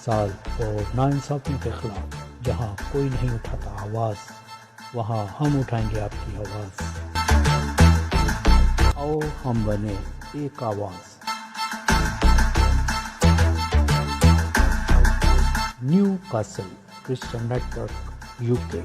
साल और नाइंसाफ़ियों के ख़िलाफ़ जहाँ कोई नहीं उठाता आवाज़, वहाँ हम उठाएंगे आपकी आवाज़। आओ हम बने एक आवाज़। New castle Christian network UK.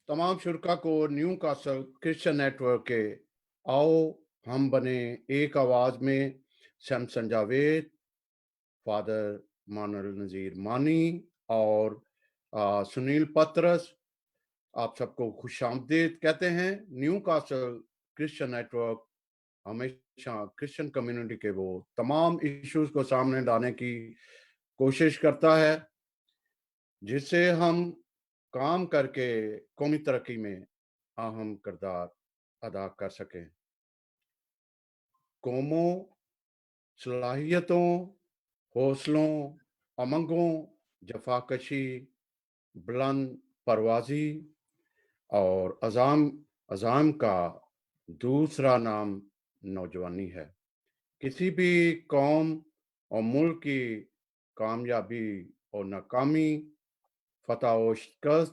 तमाम शुरका को न्यू कासल क्रिश्चियन नेटवर्क के आओ हम बने एक आवाज़ में सैमसन जावेद, फादर मानुएल नज़ीर मानी और सुनील पतरस आप सबको खुशामदीद कहते हैं। न्यू कासल क्रिश्चियन नेटवर्क हमेशा क्रिश्चियन कम्युनिटी के वो तमाम इश्यूज को सामने लाने की कोशिश करता है जिससे हम काम करके कौमी तरक्की में अहम किरदार अदा कर सकें। कौमों, सलाहियतों, हौसलों, उमंगों, जफाकशी, बुलंद परवाज़ी और अज़ाम का दूसरा नाम नौजवानी है। किसी भी कौम और मुल्क की कामयाबी और नाकामी, फतह और शिकस्त,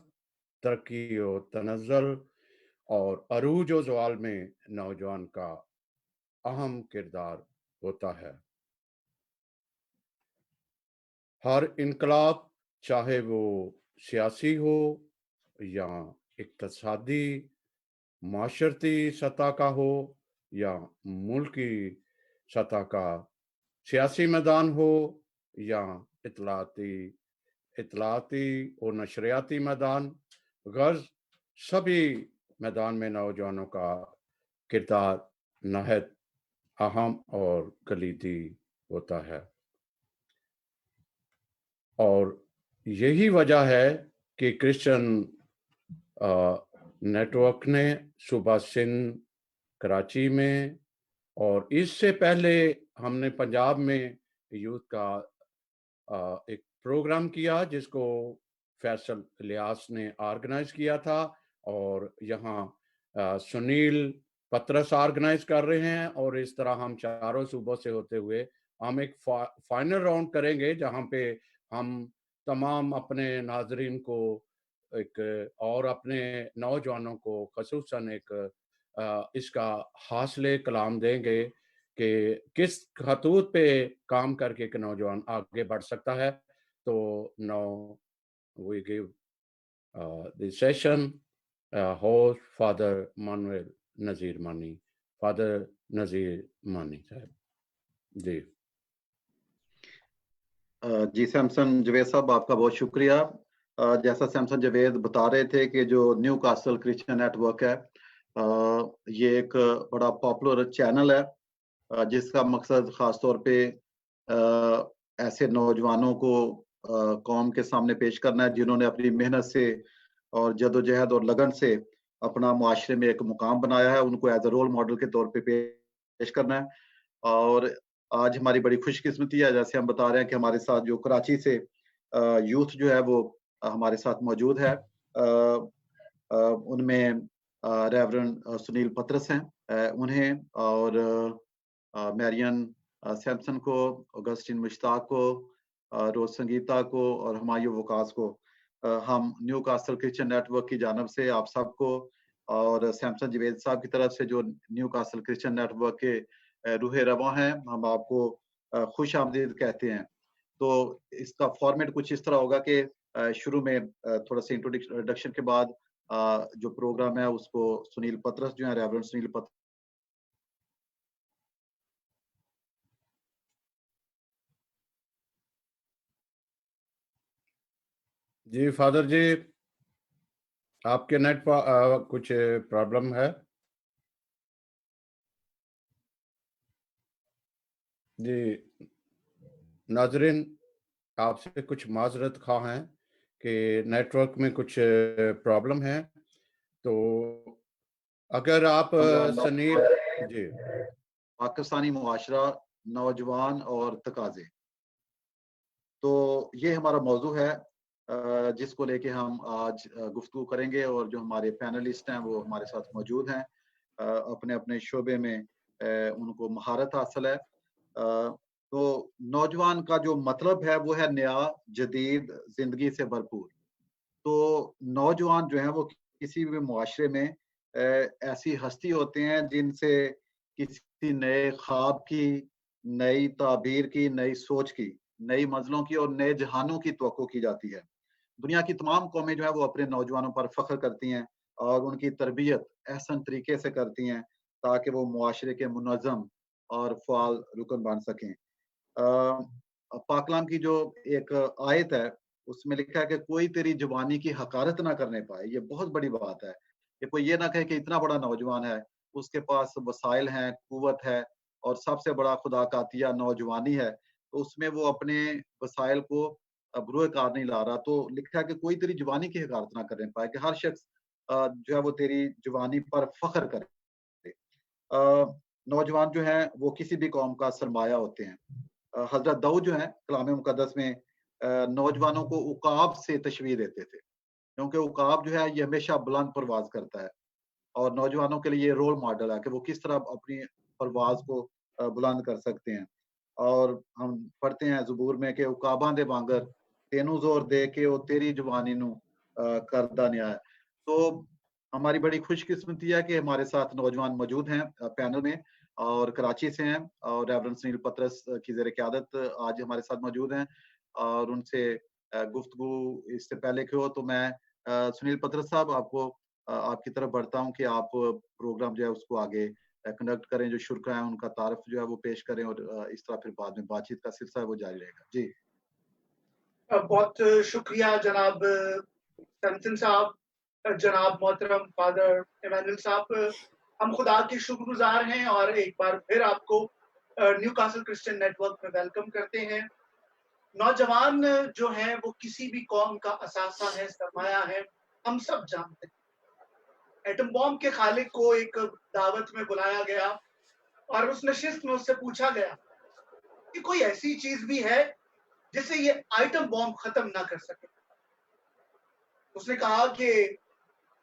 तरक्की और तनज़्ज़ुल और अरूज और ज़वाल में नौजवान का अहम किरदार होता है। हर इनकलाब, चाहे वो सियासी हो या इक़्तिसादी, माशरती सतह का हो या मुल्की सतह का, सियासी मैदान हो या इत्तलाती इत्तलाती और नशरियाती मैदान, गर्ज सभी मैदान में नौजवानों का किरदार नहायत अहम और कलीदी होता है। और यही वजह है कि क्रिश्चियन नेटवर्क ने सूबा सिंध, कराची में और इससे पहले हमने पंजाब में यूथ का एक प्रोग्राम किया जिसको फैसल इलियास ने ऑर्गेनाइज किया था और यहाँ सुनील पतरस ऑर्गेनाइज कर रहे हैं और इस तरह हम चारों सूबों से होते हुए हम एक फाइनल राउंड करेंगे जहाँ पे हम तमाम अपने नाजरीन को एक और अपने नौजवानों को खसूसन एक इसका हासिले कलाम देंगे कि किस खतूत पे काम करके एक नौजवान आगे बढ़ सकता है। तो now we give the session host father Manuel Nazir Mani. Father नज़ीर मानी साहब जी। जी सैमसन जवेद साहब आपका बहुत शुक्रिया। जैसा सैमसन जवेद बता रहे थे कि जो न्यू कासल क्रिश्चियन नेटवर्क है ये एक बड़ा पॉपुलर चैनल है जिसका मकसद ख़ास तौर पे ऐसे नौजवानों को कौम के सामने पेश करना है जिन्होंने अपनी मेहनत से और जदोजहद और लगन से अपना मुआशरे में एक मुकाम बनाया है, उनको एज अ रोल मॉडल के तौर पे पेश करना है। और आज हमारी बड़ी खुशकिस्मती है, जैसे हम बता रहे हैं कि हमारे साथ जो कराची से यूथ जो है वो हमारे साथ मौजूद है। उनमें रेवरेंड सुनील पतरस हैं, उन्हें और मैरियन सैमसन को, ऑगस्टिन मुश्ताक को, रोज संगीता को और हुमायूं वकास को हम न्यू कासल क्रिश्चियन नेटवर्क की जानब से आप सबको और सैमसन जवेद साहब की तरफ से जो न्यू कासल क्रिश्चियन नेटवर्क के रूहे रवा हैं, हम आपको खुश आमदीद कहते हैं। तो इसका फॉर्मेट कुछ इस तरह होगा कि शुरू में थोड़ा सा इंट्रोडक्शन के बाद जो प्रोग्राम है उसको सुनील पतरस जो है, रेवरेंड सुनील पतरस जी फादर जी, आपके नेट पर कुछ प्रॉब्लम है जी। नाज़रीन, आपसे कुछ माज़रत ख़्वाह हैं कि नेटवर्क में कुछ प्रॉब्लम है, तो अगर आप सनीर जी। पाकिस्तानी मुआशरा, नौजवान और तकाज़े। तो ये हमारा मौजू है जिसको लेके हम आज गुफ्तगू करेंगे और जो हमारे पैनलिस्ट हैं वो हमारे साथ मौजूद हैं। अपने-अपने शोबे में उनको महारत हासिल है। तो नौजवान का जो मतलब है वो है नया, जदीद, ज़िंदगी से भरपूर। तो नौजवान जो हैं वो किसी भी मुआशरे में ऐसी हस्ती होते हैं जिनसे किसी नए ख्वाब की, नई ताबीर की, नई सोच की, नई मंज़िलों की और नए जहानों की तवक्को की जाती है। दुनिया की तमाम कौमें जो है वो अपने नौजवानों पर फ़ख्र करती हैं और उनकी तरबियत अहसन तरीके से करती हैं ताकि वो मुआशरे के मुनज़्ज़म और फ़आल रुकन बन सकें। पाक कलाम की जो एक आयत है, उसमें लिखा है कि कोई तेरी जवानी की हकारत ना करने पाए। ये बहुत बड़ी बात है कि कोई ये ना कहे कि इतना बड़ा नौजवान है, उसके पास वसाइल हैं, कुव्वत है और सबसे बड़ा खुदा का अतिया नौजवानी है, तो उसमें वो अपने वसाइल को बरूए कार नहीं ला रहा। तो लिखा है कि कोई तेरी जवानी की हकारत ना करने पाए, कि हर शख्स जो है वो तेरी जवानी पर फ़ख्र करे। नौजवान जो हैं वो किसी भी कौम का सरमाया होते हैं। हज़रत दाऊद जो हैं कलाम मुक़द्दस में नौजवानों को उकाब से तशबीह देते थे, क्योंकि उकाब जो है ये हमेशा बुलंद परवाज़ करता है और नौजवानों के लिए ये रोल मॉडल है कि वो किस तरह अपनी परवाज़ को बुलंद कर सकते हैं। और हम पढ़ते हैं ज़बूर में कि उकाबां दे वांगर तेनू ज़ोर दे के ओ तेरी जवानी नू करदा न्याय। तो हमारी बड़ी खुशकिस्मती है कि हमारे साथ नौजवान मौजूद हैं पैनल में और कराची से हैं और रेवरेंड सुनील पतरस की ज़ेर-ए-क़यादत आज हमारे साथ मौजूद हैं और उनसे गुफ्तगू इससे पहले की हो तो मैं सुनील पतरस साहब आपको आपकी तरफ बढ़ता हूँ कि आप प्रोग्राम जो है उसको आगे कंडक्ट करें, जो शुरा हैं उनका तारफ़ जो है वो पेश करें और इस तरह फिर बाद में बातचीत का सिलसिला है वो जारी रहेगा। जी। बहुत शुक्रिया जनाब सैमसन साहब, जनाब मोहतरम फादर इमानुएल साहब। हम खुदा के शुक्रगुजार हैं और एक बार फिर आपको न्यू कासल क्रिश्चियन नेटवर्क में वेलकम करते हैं। नौजवान जो हैं वो किसी भी कौम का असासा है, सरमाया है, हम सब जानते हैं। एटम बॉम्ब के खालिक को एक दावत में बुलाया गया और उस नशिस्त में उससे पूछा गया कि कोई ऐसी चीज भी है जिससे ये आइटम बॉम्ब खत्म ना कर सके। उसने कहा कि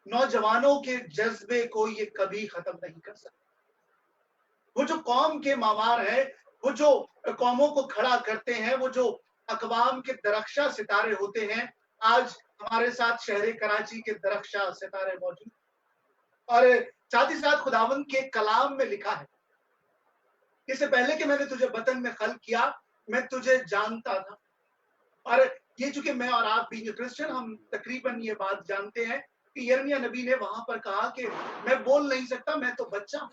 नौजवानों के जज्बे को ये कभी खत्म नहीं कर सकते। वो जो कौम के मामार हैं, वो जो कौमों को खड़ा करते हैं, वो जो अकवाम के दरख्शा सितारे होते हैं, आज हमारे साथ शहर कराची के दरख्शा सितारे मौजूद और साथ ही साथ खुदावंद के कलाम में लिखा है, इससे पहले कि मैंने तुझे बतन में खल्क किया, मैं तुझे जानता था। और ये चूंकि मैं और आप बीइंग क्रिश्चियन हम तकरीबन ये बात जानते हैं कि यिर्मयाह नबी ने वहां पर कहा कि मैं बोल नहीं सकता, मैं तो बच्चा हूं।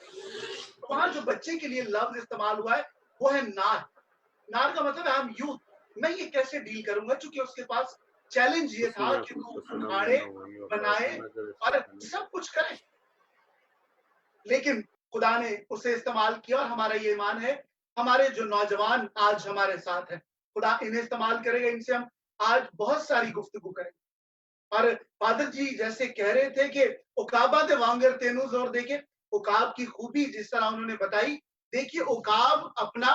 वहां जो बच्चे के लिए लफ्ज इस्तेमाल हुआ है वो है नार। नार का मतलब है हम यूथ। मैं ये कैसे डील करूंगा, चूंकि उसके पास चैलेंज ये था कि वो उखाड़े, बनाए और सब कुछ करे, लेकिन खुदा ने उसे इस्तेमाल किया और हमारा ये ईमान है हमारे जो नौजवान आज हमारे साथ हैं, खुदा इन्हें इस्तेमाल करेगा, इनसे हम आज बहुत सारी गुफ्तगू करेंगे। और फादर जी जैसे कह रहे थे कि उकाबा दे वांगर तेनू जोर देके, उकाब की खूबी जिस तरह उन्होंने बताई, देखिए उकाब अपना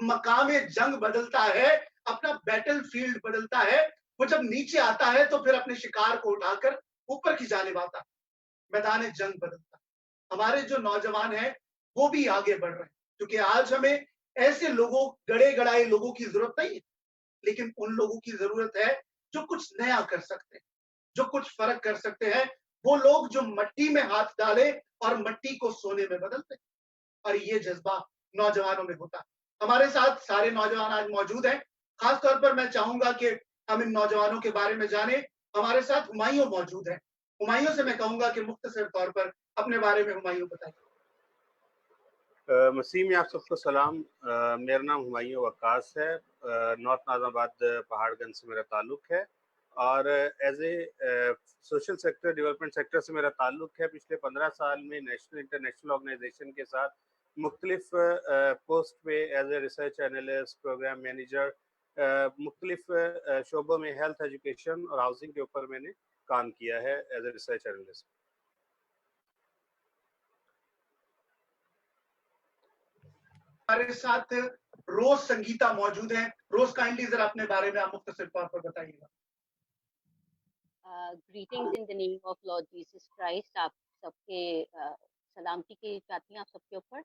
मकाम जंग बदलता है, अपना बैटल फील्ड बदलता है। वो जब नीचे आता है तो फिर अपने शिकार को उठाकर ऊपर की जानिब आता है, मैदान जंग बदलता है। हमारे जो नौजवान हैं वो भी आगे बढ़ रहे हैं, क्योंकि आज हमें ऐसे लोगों, गड़े गड़ाए लोगों की जरूरत नहीं है, लेकिन उन लोगों की जरूरत है जो कुछ नया कर सकते हैं, जो कुछ फर्क कर सकते हैं। वो लोग जो मट्टी में हाथ डाले और मट्टी को सोने में बदलते हैं, और ये जज्बा नौजवानों में होता है। हमारे साथ सारे नौजवान आज मौजूद हैं। खास तौर पर मैं चाहूंगा कि हम इन नौजवानों के बारे में जाने। हमारे साथ हुमायूं मौजूद है। हुमायूं से मैं कहूंगा कि मुख्तसर तौर पर अपने बारे में हुमायूं बताइए। मसीह में आप सबको सलाम। मेरा नाम हुमायूं वक्कास है। नॉर्थ नाज़ाबाद पहाड़गंज से मेरा ताल्लुक़ है और as a social sector, development sector से मेरा ताल्लुक़ है। पिछले 15 साल में नेशनल इंटरनेशनल ऑर्गेनाइजेशन के साथ मुख्तलिफ पोस्ट पे as a research analyst, programme manager मुख्तलिफ शोबों में हेल्थ, एजुकेशन और हाउसिंग के ऊपर मैंने काम किया है एज ए रिसर्च एनालिस्ट। हमारे साथ रोज संगीता मौजूद हैं। रोज काइंडली जरा अपने बारे में आप मुख्तसर तौर पर बताइएगा। Greetings in the name of Lord Jesus Christ. आप सबके सलामती की चाहती हैं आप सबके ऊपर।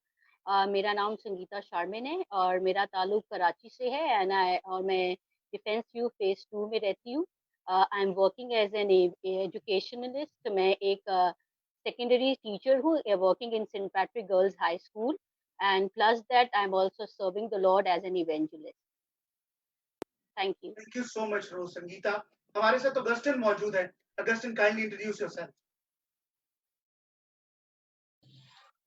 मेरा नाम संगीता शारमिन है और मेरा ताल्लुक कराची से है और मैं डिफेंस व्यू फेज 2 में रहती हूँ। I am working as an educationalist. मैं एक सेकेंडरी टीचर हूँ working in Saint Patrick girls high school, and plus that I'm also serving the Lord as an evangelist. Thank you. Thank you so much, Rose Sangeeta. हमारे साथ Augustine मौजूद है। Augustine, kindly introduce yourself.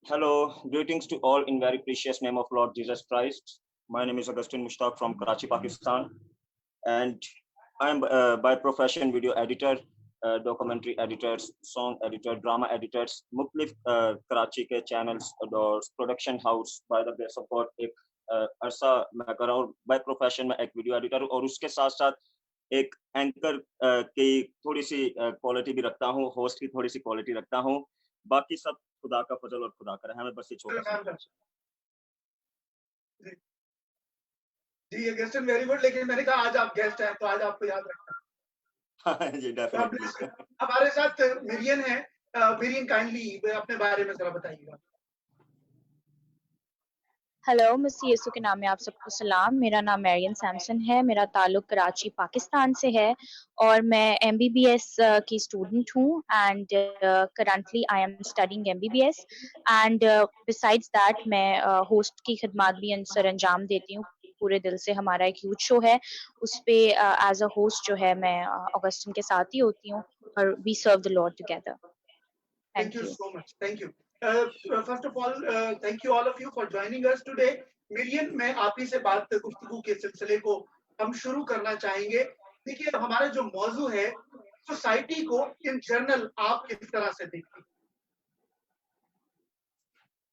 Hello, greetings to all in very precious name of Lord Jesus Christ. My name is Augustine Mushtaq from Karachi, Pakistan, and I am by profession video editor, documentary editors, song editor, drama editors, मुख्तलिफ कराची के channels और production house by the grace of God एक अरसा मैं कर रहा हूँ। by profession मैं एक video editor और उसके साथ साथ एक एंकर की थोड़ी सी क्वालिटी भी रखता हूँ, होस्ट की थोड़ी सी क्वालिटी रखता हूँ। बाकी सब खुदा का फजल और खुदा का रहम है। बस ये छोटा जी अगस्टिन, वेरी गुड। लेकिन मैंने कहा आज आप गेस्ट हैं तो आज आपको याद रखना जी डेफिनेटली। हमारे साथ मिरियन है। मिरियन, काइंडली अपने बारे में जरा बताइएगा। हेलो, मसीह यीशु के नाम में आप सबको सलाम। मेरा नाम मैरियन सैमसन है। मेरा ताल्लुक कराची पाकिस्तान से है और मैं MBBS की स्टूडेंट हूँ and currently I am studying MBBS and besides that मैं होस्ट की खिदमत भी सर अंजाम देती हूँ पूरे दिल से। हमारा एक यूथ शो है, उस पे एज अ होस्ट जो है मैं अगस्टिन के साथ ही होती हूँ और we serve the lord together. Thank you so much. Thank you. First of all, thank you all of you for joining us today. मिरियन, मैं आप ही से बात गुफ्तगू के सिलसिले को हम शुरू करना चाहेंगे। देखिए, हमारा जो मौजू है, सोसाइटी को इन जनरल आप किस तरह से देखते हैं?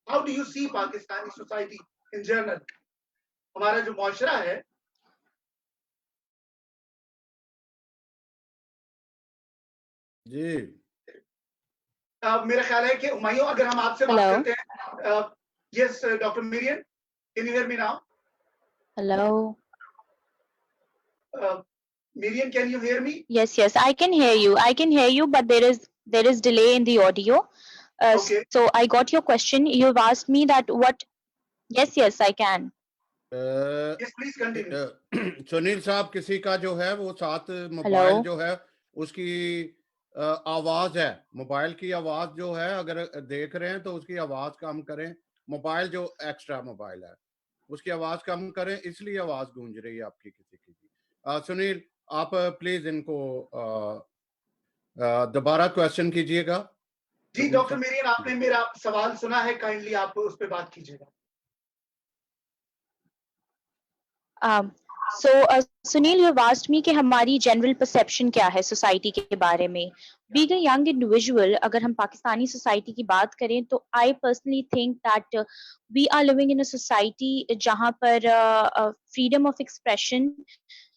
How do you see Pakistani society in general? हमारा जो मुआशरा है, जी मेरा ख्याल है कि हुमायूं, अगर हम आपसे बात करते हैं, yes doctor Miriam, can you hear me now? Hello Miriam, can you hear me? Yes, I can hear you. I can hear you, but there is delay in the audio. Okay. So I got your question. You've asked me that what. Yes, I can. Yes, please continue. Sunil साहब, किसी का जो है वो साथ mobile Hello. जो है उसकी आवाज है, मोबाइल की आवाज जो है, अगर देख रहे हैं तो उसकी आवाज कम करें। मोबाइल जो एक्स्ट्रा मोबाइल है उसकी आवाज कम करें, इसलिए आवाज गूंज रही है आपकी किसी की। सुनील, आप प्लीज इनको दोबारा क्वेश्चन कीजिएगा। जी डॉक्टर मिरियन, आपने मेरा सवाल सुना है, काइंडली आप उस पे बात कीजिएगा। So Sunil, you've asked me कि हमारी जनरल परसेप्शन क्या है सोसाइटी के बारे में। Being a young individual, अगर हम पाकिस्तानी सोसाइटी की बात करें तो I personally think that we are living in a society जहाँ पर freedom of expression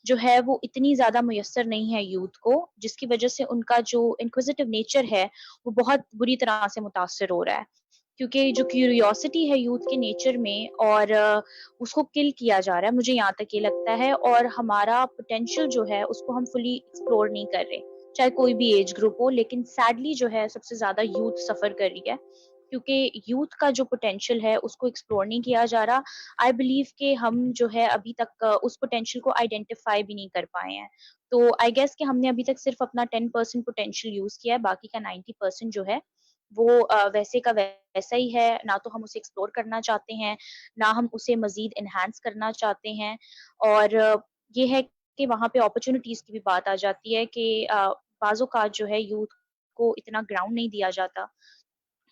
जो है वो इतनी ज़्यादा मुयस्सर नहीं है यूथ को, जिसकी वजह से उनका जो इंक्विजिटिव नेचर है वो बहुत बुरी तरह से मुतासर हो रहा है। क्योंकि जो क्यूरियोसिटी है यूथ के नेचर में और उसको किल किया जा रहा है, मुझे यहाँ तक ये लगता है, और हमारा पोटेंशियल जो है उसको हम फुली एक्सप्लोर नहीं कर रहे, चाहे कोई भी एज ग्रुप हो। लेकिन सैडली जो है सबसे ज्यादा यूथ सफर कर रही है क्योंकि यूथ का जो पोटेंशियल है उसको एक्सप्लोर नहीं किया जा रहा। आई बिलीव कि हम जो है अभी तक उस पोटेंशियल को आइडेंटिफाई भी नहीं कर पाए हैं। तो आई गेस कि हमने अभी तक सिर्फ अपना 10% पोटेंशियल यूज किया है, बाकी का 90% जो है वो वैसे का वैसा ही है। ना तो हम उसे एक्सप्लोर करना चाहते हैं, ना हम उसे मजीद इनहांस करना चाहते हैं। और ये है कि वहाँ पे अपॉर्चुनिटीज की भी बात आ जाती है कि बाज़ों का जो है यूथ को इतना ग्राउंड नहीं दिया जाता,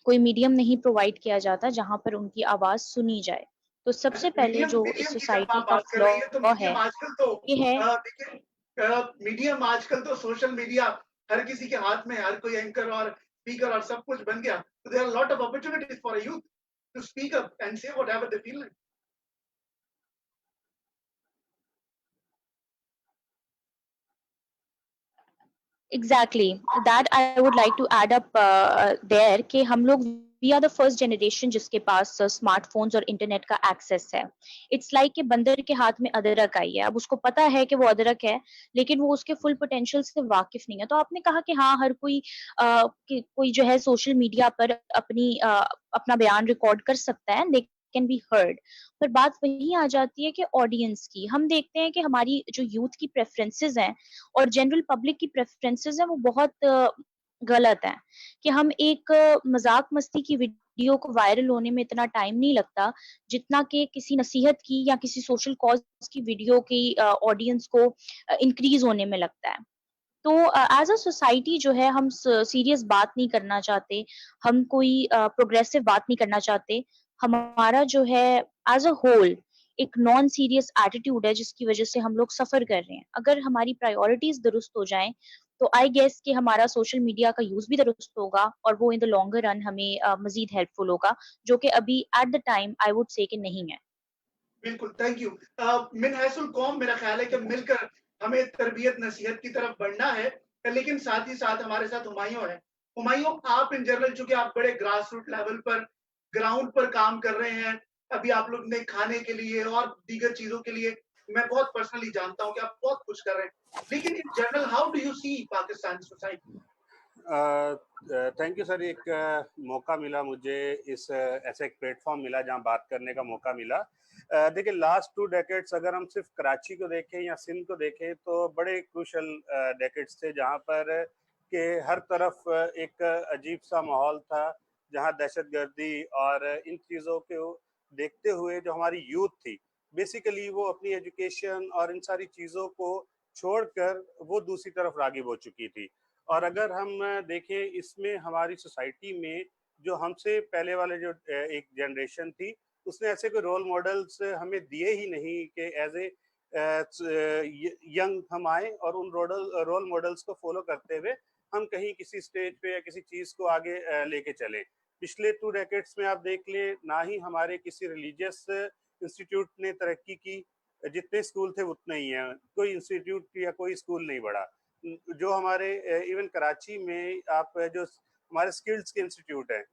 कोई मीडियम नहीं प्रोवाइड किया जाता जहाँ पर उनकी आवाज सुनी जाए। तो सबसे पहले जो इस सोसाइटी का फ्लॉ है ये है। मीडियम आजकल तो सोशल मीडिया हर किसी के हाथ में, हर कोई एंकर और स्पीकर और सब कुछ बन गया। So there are a lot of opportunities for a youth to speak up and say whatever they feel like. Exactly. That I would like to add up there कि हम लोग we are the first generation जिसके पास smartphones और internet का access है. It's like कि बंदर के हाथ में अदरक आई है. अब उसको पता है कि वो अदरक है, लेकिन वो उसके फुल पोटेंशियल से वाकिफ नहीं है. तो आपने कहा कि हाँ, हर कोई कोई जो है सोशल मीडिया पर अपना बयान रिकॉर्ड कर सकता है. They can be heard. पर बात वही आ जाती है कि ऑडियंस की. हम देखते हैं कि हमारी जो यूथ की प्रेफरेंसेस हैं और जनरल पब्लिक की प्रेफरेंसेस हैं वो बहुत गलत हैं कि हम एक मजाक मस्ती की वीडियो को वायरल होने में इतना टाइम नहीं लगता जितना कि किसी नसीहत की या किसी सोशल कॉज की वीडियो की ऑडियंस को इंक्रीज होने में लगता है. तो एज अ सोसाइटी जो है हम सीरियस बात नहीं करना चाहते, हम कोई प्रोग्रेसिव बात नहीं करना चाहते. हमारा जो है एज अ होल एक नॉन सीरियस एटीट्यूड है जिसकी वजह से हम लोग सफर कर रहे हैं. अगर हमारी प्रायोरिटीज दुरुस्त हो जाएं तो आई गेस कि हमारा सोशल मीडिया का यूज भी दुरुस्त होगा और वो इन द लॉन्गर रन हमें मजीद हेल्पफुल होगा, जो कि अभी at the time I would say कि नहीं है. बिल्कुल, थैंक यू। मिन हैसुल कौम, मेरा ख्याल है कि मिलकर हमें तरबियत नसीहत की तरफ बढ़ना है, लेकिन साथ ही साथ हमारे साथ हुमायूं है। हुमायूं, आप इन जनरल चूंकि आप बड़े ग्रास रूट लेवल पर ग्राउंड पर काम कर रहे हैं, अभी आप लोग ने खाने के लिए और दीगर चीजों के लिए मैं बहुत पर्सनली जानता हूं कि आप बहुत कुछ कर रहे हैं, लेकिन in general how do you see Pakistan society? Thank you sir. एक मौका मिला मुझे, इस ऐसा एक प्लेटफॉर्म मिला जहां बात करने का मौका मिला. देखिए, लास्ट 2 डेकेड्स अगर हम सिर्फ कराची को देखें या सिंध को देखें तो बड़े क्रूशल डेकेड्स थे जहां पर के हर तरफ एक अजीब सा माहौल था, जहां दहशतगर्दी और इन चीज़ों को देखते हुए जो हमारी यूथ थी, बेसिकली वो अपनी एजुकेशन और इन सारी चीज़ों को छोड़कर वो दूसरी तरफ राग़िब हो चुकी थी. और अगर हम देखें इसमें हमारी सोसाइटी में जो हमसे पहले वाले जो एक जनरेशन थी, उसने ऐसे कोई रोल मॉडल्स हमें दिए ही नहीं कि एज ए यंग हम आए और उन रोल मॉडल्स को फॉलो करते हुए हम कहीं किसी स्टेज पे या किसी चीज को आगे लेके चले. पिछले 2 डेकेड्स में आप देख लें, ना ही हमारे किसी रिलीजियस इंस्टीट्यूट ने तरक्की की, जितने स्कूल थे उतने ही हैं. कोई इंस्टीट्यूट या कोई स्कूल नहीं बढ़ा. जो हमारे इवन कराची में आप जो हमारे स्किल्स के इंस्टीट्यूट है,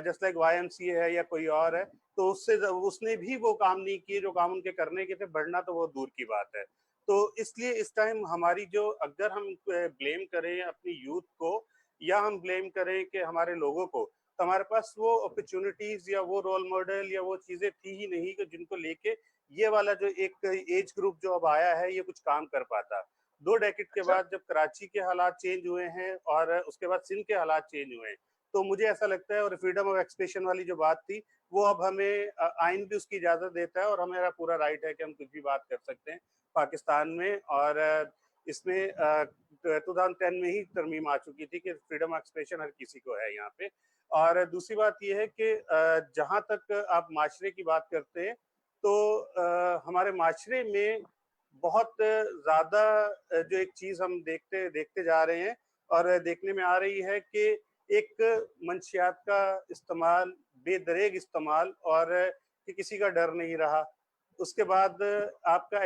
जस्ट लाइक YMCA है या कोई और है, तो उसने भी वो काम नहीं किए जो काम उनके करने के थे. बढ़ना तो वो दूर की बात है. तो इसलिए इस टाइम हमारी जो, अगर हम ब्लेम करें अपनी यूथ को या हम ब्लेम करें कि हमारे लोगों को, तो हमारे पास वो अपॉर्चुनिटीज या वो रोल मॉडल या वो चीजें थी ही नहीं कि जिनको लेके ये वाला जो एक एज ग्रुप जो अब आया है ये कुछ काम कर पाता. 2 डेकेड के बाद जब कराची के हालात चेंज हुए हैं और उसके बाद सिंध के हालात चेंज हुए हैं, तो मुझे ऐसा लगता है, और फ्रीडम ऑफ एक्सप्रेशन वाली जो बात थी वो अब हमें आइन भी उसकी इजाजत देता है और हमारा पूरा राइट है कि हम कुछ भी बात कर सकते हैं पाकिस्तान में. और इसमें 2010 में ही तरमीम आ चुकी थी कि फ्रीडम ऑफ एक्सप्रेशन हर किसी को है यहाँ पे. और दूसरी बात ये है कि जहाँ तक आप माशरे की बात करते हैं, तो हमारे माशरे में बहुत ज़्यादा जो एक चीज़ हम देखते जा रहे हैं और देखने में आ रही है कि एक मंशियात का इस्तेमाल, बेदरेग इस्तेमाल, और कि किसी का डर नहीं रहा. उसके बाद आपका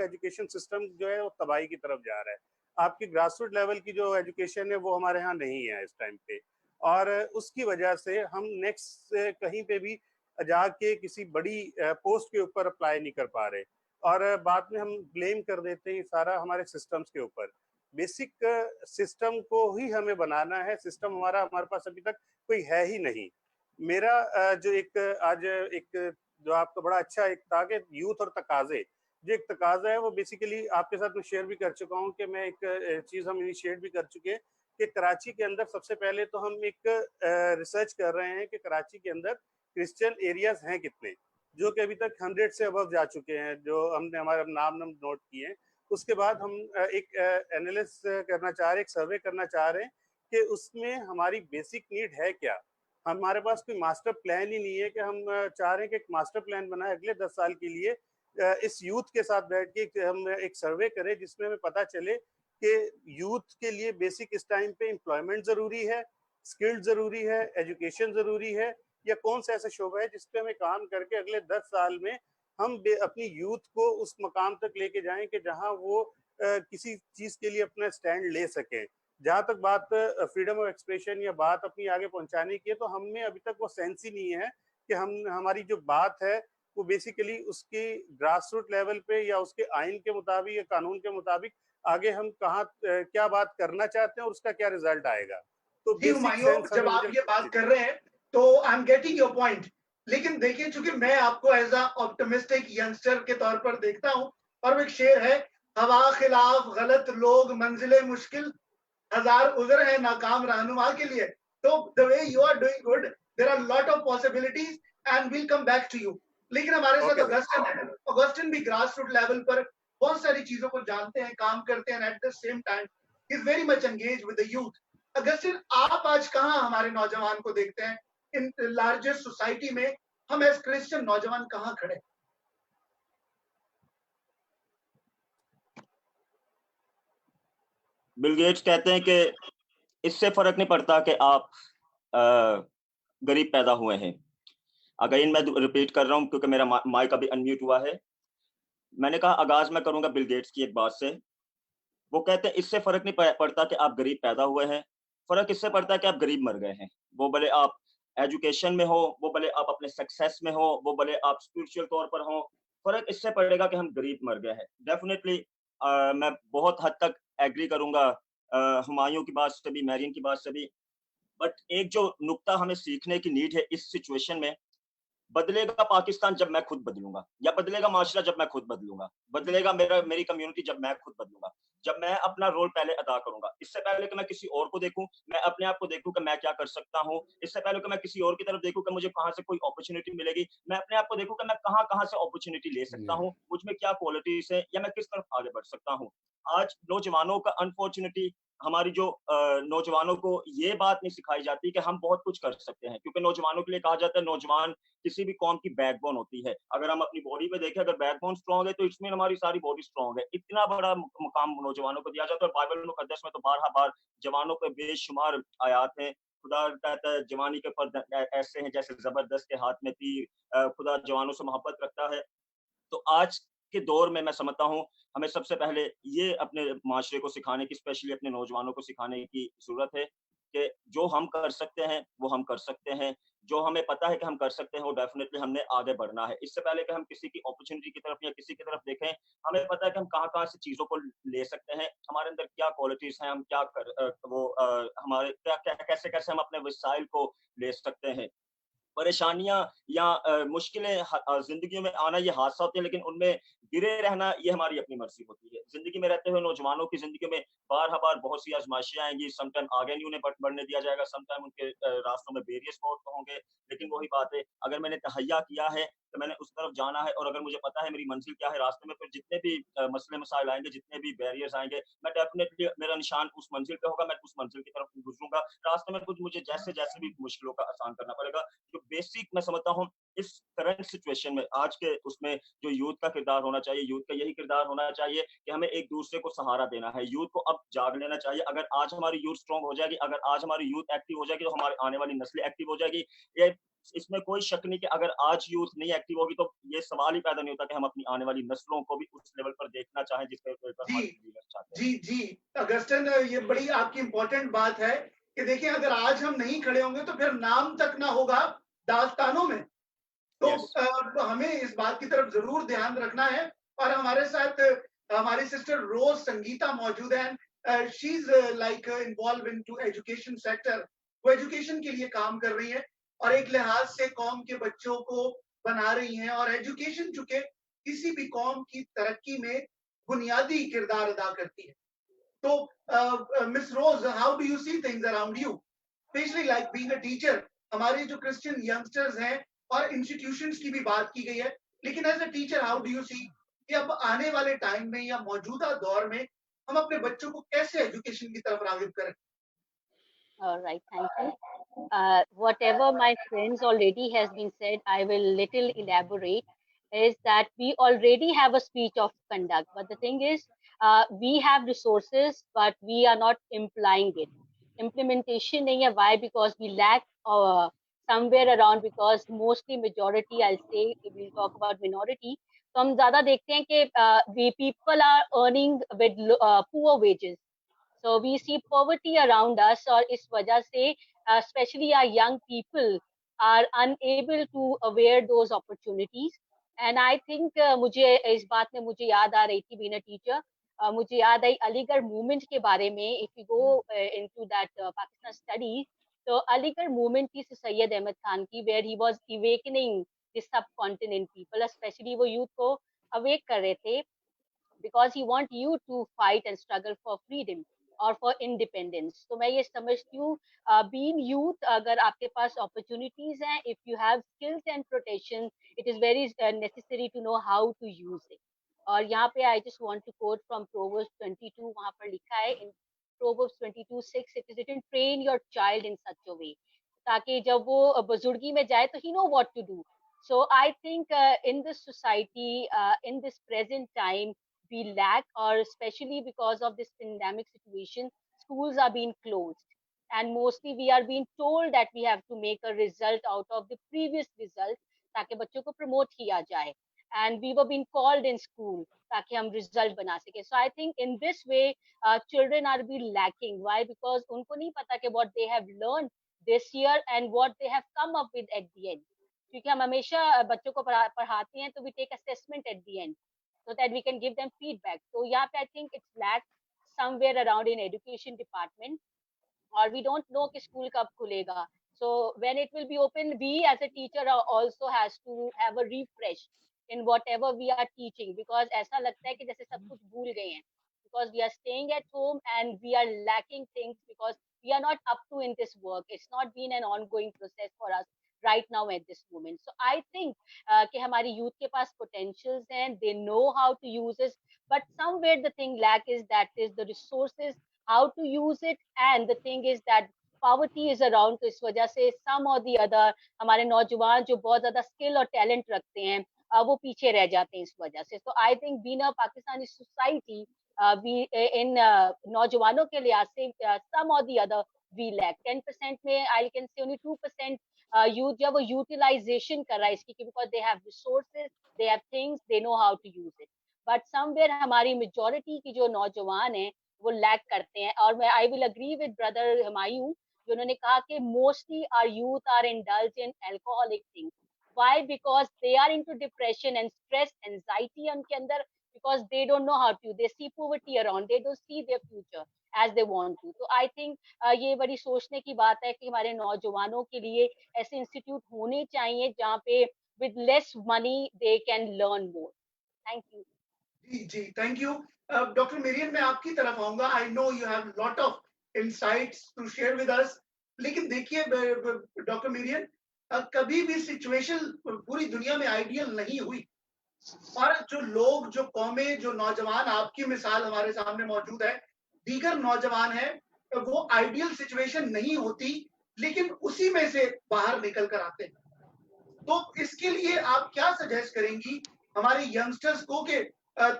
एजुकेशन सिस्टम जो है वो तबाही की तरफ जा रहा है. आपकी ग्रासरूट लेवल की जो एजुकेशन है वो हमारे यहाँ नहीं है इस टाइम पे, और उसकी वजह से हम नेक्स्ट कहीं पे भी जाके किसी बड़ी पोस्ट के ऊपर अप्लाई नहीं कर पा रहे. और बाद में हम ब्लेम कर देते हैं सारा हमारे सिस्टम्स के ऊपर. बेसिक सिस्टम को ही हमें बनाना है. सिस्टम हमारे पास अभी तक कोई है ही नहीं. मेरा जो एक आज एक जो आपको बड़ा अच्छा एक था कि यूथ और तकाजे, जो एक तकाजा है वो बेसिकली आपके साथ मैं शेयर भी कर चुका हूँ कि मैं एक चीज़ हम इनिशिएट भी कर चुके हैं कि कराची के अंदर सबसे पहले तो हम एक रिसर्च कर रहे हैं कि कराची के अंदर क्रिश्चियन एरियाज हैं कितने, जो कि अभी तक 100 से अबव जा चुके हैं, जो हमने हमारे नाम नोट किए हैं. उसके बाद हम एक एनालिसिस करना चाह रहे हैं, एक सर्वे करना चाह रहे हैं कि उसमें हमारी बेसिक नीड है क्या. हमारे पास कोई मास्टर प्लान ही नहीं है कि हम चाह रहे हैं कि एक मास्टर प्लान बनाए अगले 10 साल के लिए. इस यूथ के साथ बैठ के हम एक सर्वे करें जिसमें हमें पता चले कि यूथ के लिए बेसिक इस टाइम पे एम्प्लॉयमेंट जरूरी है, स्किल्ड जरूरी है, एजुकेशन जरूरी है, या कौन सा ऐसा शोबा है जिस पे हमें काम करके अगले 10 साल में हम अपनी यूथ को उस मकाम तक लेके जाएं कि जहां वो किसी चीज के लिए अपना स्टैंड ले सकें। जहां तक बात फ्रीडम ऑफ एक्सप्रेशन या बात अपनी आगे पहुंचाने की है, तो हमें अभी तक वो सेंस ही नहीं है कि हमारी जो बात है वो बेसिकली उसकी ग्रास रूट लेवल पे या उसके आइन के मुताबिक या कानून के मुताबिक आगे हम कहाँ क्या बात करना चाहते हैं और उसका क्या रिजल्ट आएगा। तो जी हुमायूं, जब आप ये बात कर रहे हैं तो I am getting your point, लेकिन देखिए चूंकि मैं आपको एज अ ऑप्टिमिस्टिक यंगस्टर के तौर पर देखता हूं, और एक शेर है, हवा खिलाफ गलत लोग मंजिले मुश्किल, हजार उज़र है नाकाम रहनुमा के लिए। तो the way you are doing good, there are lot of possibilities and will come back to you. लेकिन हमारे साथ ऑगस्टिन भी ग्रास रूट लेवल पर बहुत सारी चीजों को जानते हैं, काम करते हैं, eight the same time is very much engage with the youth. Augustine, आप आज कहाँ हमारे नौजवान को देखते हैं इन लार्जेस्ट सोसाइटी में? हम एज क्रिश्चियन नौजवान कहाँ खड़े? बिल गेट्स कहते हैं कि इससे फर्क नहीं पड़ता कि आप गरीब पैदा हुए हैं। अगेन मैं रिपीट कर रहा हूं क्योंकि मेरा माइक अभी अनम्यूट हुआ है। मैंने कहा आगाज मैं करूंगा बिल गेट्स की एक बात से। वो कहते हैं इससे फर्क नहीं पड़ता कि आप गरीब पैदा हुए हैं, फर्क इससे पड़ता है कि आप गरीब मर गए हैं। वो भले आप एजुकेशन में हो, वो भले आप अपने सक्सेस में हो, वो भले आप स्पिरिचुअल तौर पर हो, फर्क इससे पड़ेगा कि हम गरीब मर गए हैं। डेफिनेटली मैं बहुत हद तक एग्री करूंगा हुमायूं की बात से भी, मैरियन की बात से भी। बट एक जो नुक्ता हमें सीखने की नीड है इस सिचुएशन में, बदलेगा पाकिस्तान जब मैं खुद बदलूंगा, या बदलेगा माशरा जब मैं खुद बदलूंगा, बदलेगा मेरी कम्युनिटी जब मैं खुद बदलूंगा, जब मैं अपना रोल पहले अदा करूंगा। इससे पहले कि मैं किसी और को देखूं, मैं अपने आप को देखूं कि मैं क्या कर सकता हूं। इससे पहले कि मैं किसी और की तरफ देखूं कि मुझे कहां से कोई अपॉर्चुनिटी मिलेगी, मैं अपने आप को देखूं कि मैं कहां से अपॉर्चुनिटी ले सकता हूं, मुझ में क्या क्वालिटीज है, या मैं किस तरफ आगे बढ़ सकता हूं। आज नौजवानों का अनफॉर्चुनेटली, हमारी जो नौजवानों को ये बात नहीं सिखाई जाती कि हम बहुत कुछ कर सकते हैं, क्योंकि नौजवानों के लिए कहा जाता है नौजवान किसी भी कौम की बैकबोन होती है। अगर हम अपनी बॉडी पे देखें, अगर बैकबोन स्ट्रांग है तो इसमें हमारी सारी बॉडी स्ट्रांग है। इतना बड़ा मुकाम नौजवानों को दिया जाता है। बाइबल मुकद्दस में तो बार जवानों पे बेशुमार आयात हैं। खुदा कहता है जवानी के फर्द ऐसे हैं जैसे जबरदस्त के हाथ में तीर। खुदा जवानों से मोहब्बत रखता है। तो आज के दौर में मैं समझता हूँ हमें सबसे पहले ये अपने माशरे को सिखाने की, स्पेशली अपने नौजवानों को सिखाने की जरूरत है कि जो हम कर सकते हैं वो हम कर सकते हैं, जो हमें पता है कि हम कर सकते हैं वो डेफिनेटली हमने आगे बढ़ना है। इससे पहले कि हम किसी की अपॉर्चुनिटी की तरफ या किसी की तरफ देखें, हमें पता है कि हम कहाँ से चीजों को ले सकते हैं, हमारे अंदर क्या क्वालिटीज हैं, हम क्या हमारे कैसे हम अपने वसाइल को ले सकते हैं। परेशानियां या मुश्किलें जिंदगी में आना ये हादसा होते हैं, लेकिन उनमें गिरे रहना ये हमारी अपनी मर्जी होती है। जिंदगी में रहते हुए नौजवानों की जिंदगी में बार बहुत सी आजमाइशें आएंगी। समटाइम आगे नहीं उन्हें बढ़ने दिया जाएगा, समटाइम उनके रास्तों में बैरियर्स बहुत होंगे। लेकिन वही बात है, अगर मैंने तहैया किया है तो मैंने उस तरफ जाना है, और अगर मुझे पता है मेरी मंजिल क्या है, रास्ते में फिर जितने भी मसले मसाइल आएंगे, जितने भी बैरियर्स आएंगे, मैं डेफिनेटली मेरा निशान उस मंजिल पे होगा, मैं उस मंजिल की तरफ गुजरूंगा। रास्ते में कुछ मुझे जैसे भी मुश्किलों का आसान करना पड़ेगा। जो बेसिक मैं समझता हूँ इस करंट सिचुएशन में, आज के उसमें जो यूथ का किरदार होना चाहिए, यूथ का यही किरदार होना चाहिए कि हमें एक दूसरे को सहारा देना है। यूथ को अब जाग लेना चाहिए। अगर आज हमारी यूथ स्ट्रांग हो जाएगी, अगर आज हमारी यूथ एक्टिव हो जाएगी, तो हमारे आने वाली नस्लें एक्टिव हो जाएगी। ये इसमें कोई शक नहीं कि अगर आज यूथ नहीं एक्टिव होगी तो ये सवाल ही पैदा नहीं होता कि हम अपनी आने वाली नस्लों को भी उस लेवल पर देखना चाहें जिस लेवल पर हमारे लीडर्स चाहते हैं। जी अगस्टिन, ये बड़ी आपकी इंपॉर्टेंट बात है कि देखिए अगर आज हम नहीं खड़े होंगे तो फिर नाम तक ना होगा दास्तानों में। तो हमें इस बात की तरफ जरूर ध्यान रखना है। और हमारे साथ हमारी सिस्टर रोज संगीता मौजूद है। She is like involve into education sector. वो एजुकेशन के लिए काम कर रही है और एक लिहाज से कौम के बच्चों को बना रही हैं। और एजुकेशन चूंकि किसी भी कौम की तरक्की में बुनियादी किरदार अदा करती है। तो miss Rose, how do you see things around you, specially like being a teacher? हमारे जो क्रिश्चियन यंगस्टर्स हैं, और इंस्टीट्यूशंस की भी बात की गई है, लेकिन as a teacher how do you see कि अब आने वाले टाइम में या मौजूदा दौर में हम अपने बच्चों को कैसे एजुकेशन की तरफ रागिब करें? All right, thank you. Whatever my friends already has been said, I will little elaborate. Is that we already have a speech of conduct, but the thing is, we have resources, but we are not implying it. Implementation nahi hai. Why? Because we lack somewhere around. Because mostly majority, I'll say, if we'll talk about minority, तो हम ज्यादा देखते हैं कि we people are earning with poor wages. So we see poverty around us, और इस वजह से especially our young people are unable to aware those opportunities. And I think मुझे इस बात में मुझे याद आ रही थी being a teacher, मुझे याद आई अलीगढ़ मूवमेंट के बारे में. If you go into that Pakistan study, तो अलीगढ़ मूवमेंट थी सैयद अहमद खान की, where he was awakening the subcontinent people, especially वो youth को awake कर रहे थे, because he want you to fight and struggle for freedom और for independence. तो मैं ये समझती हूँ being youth, अगर आपके पास opportunities हैं, if you have skills and protection, it is very necessary to know how to use it. और यहाँ पे I just want to quote from Proverbs 22, वहाँ पर लिखा है in Proverbs 22:6, it is written, train your child in such a way, ताकि जब वो बुजुर्गी में जाए तो he know what to do. So I think in this society, in this present time, we lack, or especially because of this pandemic situation, schools are being closed, and mostly we are being told that we have to make a result out of the previous result ताकि बच्चों को promote किया जाए, and we were being called in school ताकि हम result बना सके. So I think in this way children are being lacking. Why? Because उनको नहीं पता कि what they have learned this year and what they have come up with at the end. क्योंकि हम हमेशा बच्चों को पढ़ाते हैं तो we take assessment at the end, so that we can give them feedback. So यहाँ पे I think it's lack somewhere around in education department, or we don't know कि school कब खुलेगा. So when it will be open, we as a teacher also has to have a refresh in whatever we are teaching, because ऐसा लगता है कि जैसे सब कुछ भूल गए हैं, because we are staying at home and we are lacking things because we are not up to in this work. It's not been an ongoing process for us right now at this moment. So I think कि हमारी youth के पास potentials हैं, they know how to use it, but somewhere the thing lack is that is the resources, how to use it, and the thing is that poverty is around. तो इस वजह से some or the other हमारे नौजवान जो बहुत ज्यादा skill और talent रखते हैं वो पीछे रह जाते हैं इस वजह से. So I think being a Pakistani society, we in नौजवानों के लिहाज से some or the other we lack. 10% में I can say only 2% youth जब वो utilization कर रहा है इसकी, because they have resources, they have things, they know how to use it. But somewhere हमारी majority की जो नौजवान हैं वो lack करते हैं. और मैं I will agree with brother Humayun जिन्होंने कहा कि mostly our youth are indulged in alcoholic things. Why? Because they are into depression and stress, anxiety उनके अंदर, because they don't know how to. They see poverty around. They don't see their future as they want to. So I think ये बड़ी सोचने की बात है कि हमारे नौजवानों के लिए ऐसे इंस्टीट्यूट होने चाहिए जहाँ पे with less money they can learn more. Thank you. Ji, thank you. Dr. Miriam, मैं आपकी तरफ आऊंगा. I know you have lot of insights to share with us. लेकिन देखिए डॉक्टर मिरियन, कभी भी सिचुएशन पूरी दुनिया में आइडियल नहीं हुई, और जो लोग, जो कौमें, जो नौजवान, आपकी मिसाल हमारे सामने मौजूद है, दीगर नौजवान हैं, वो आइडियल सिचुएशन नहीं होती लेकिन उसी में से बाहर निकल कर आते हैं. तो इसके लिए आप क्या सजेस्ट करेंगी हमारे यंगस्टर्स को कि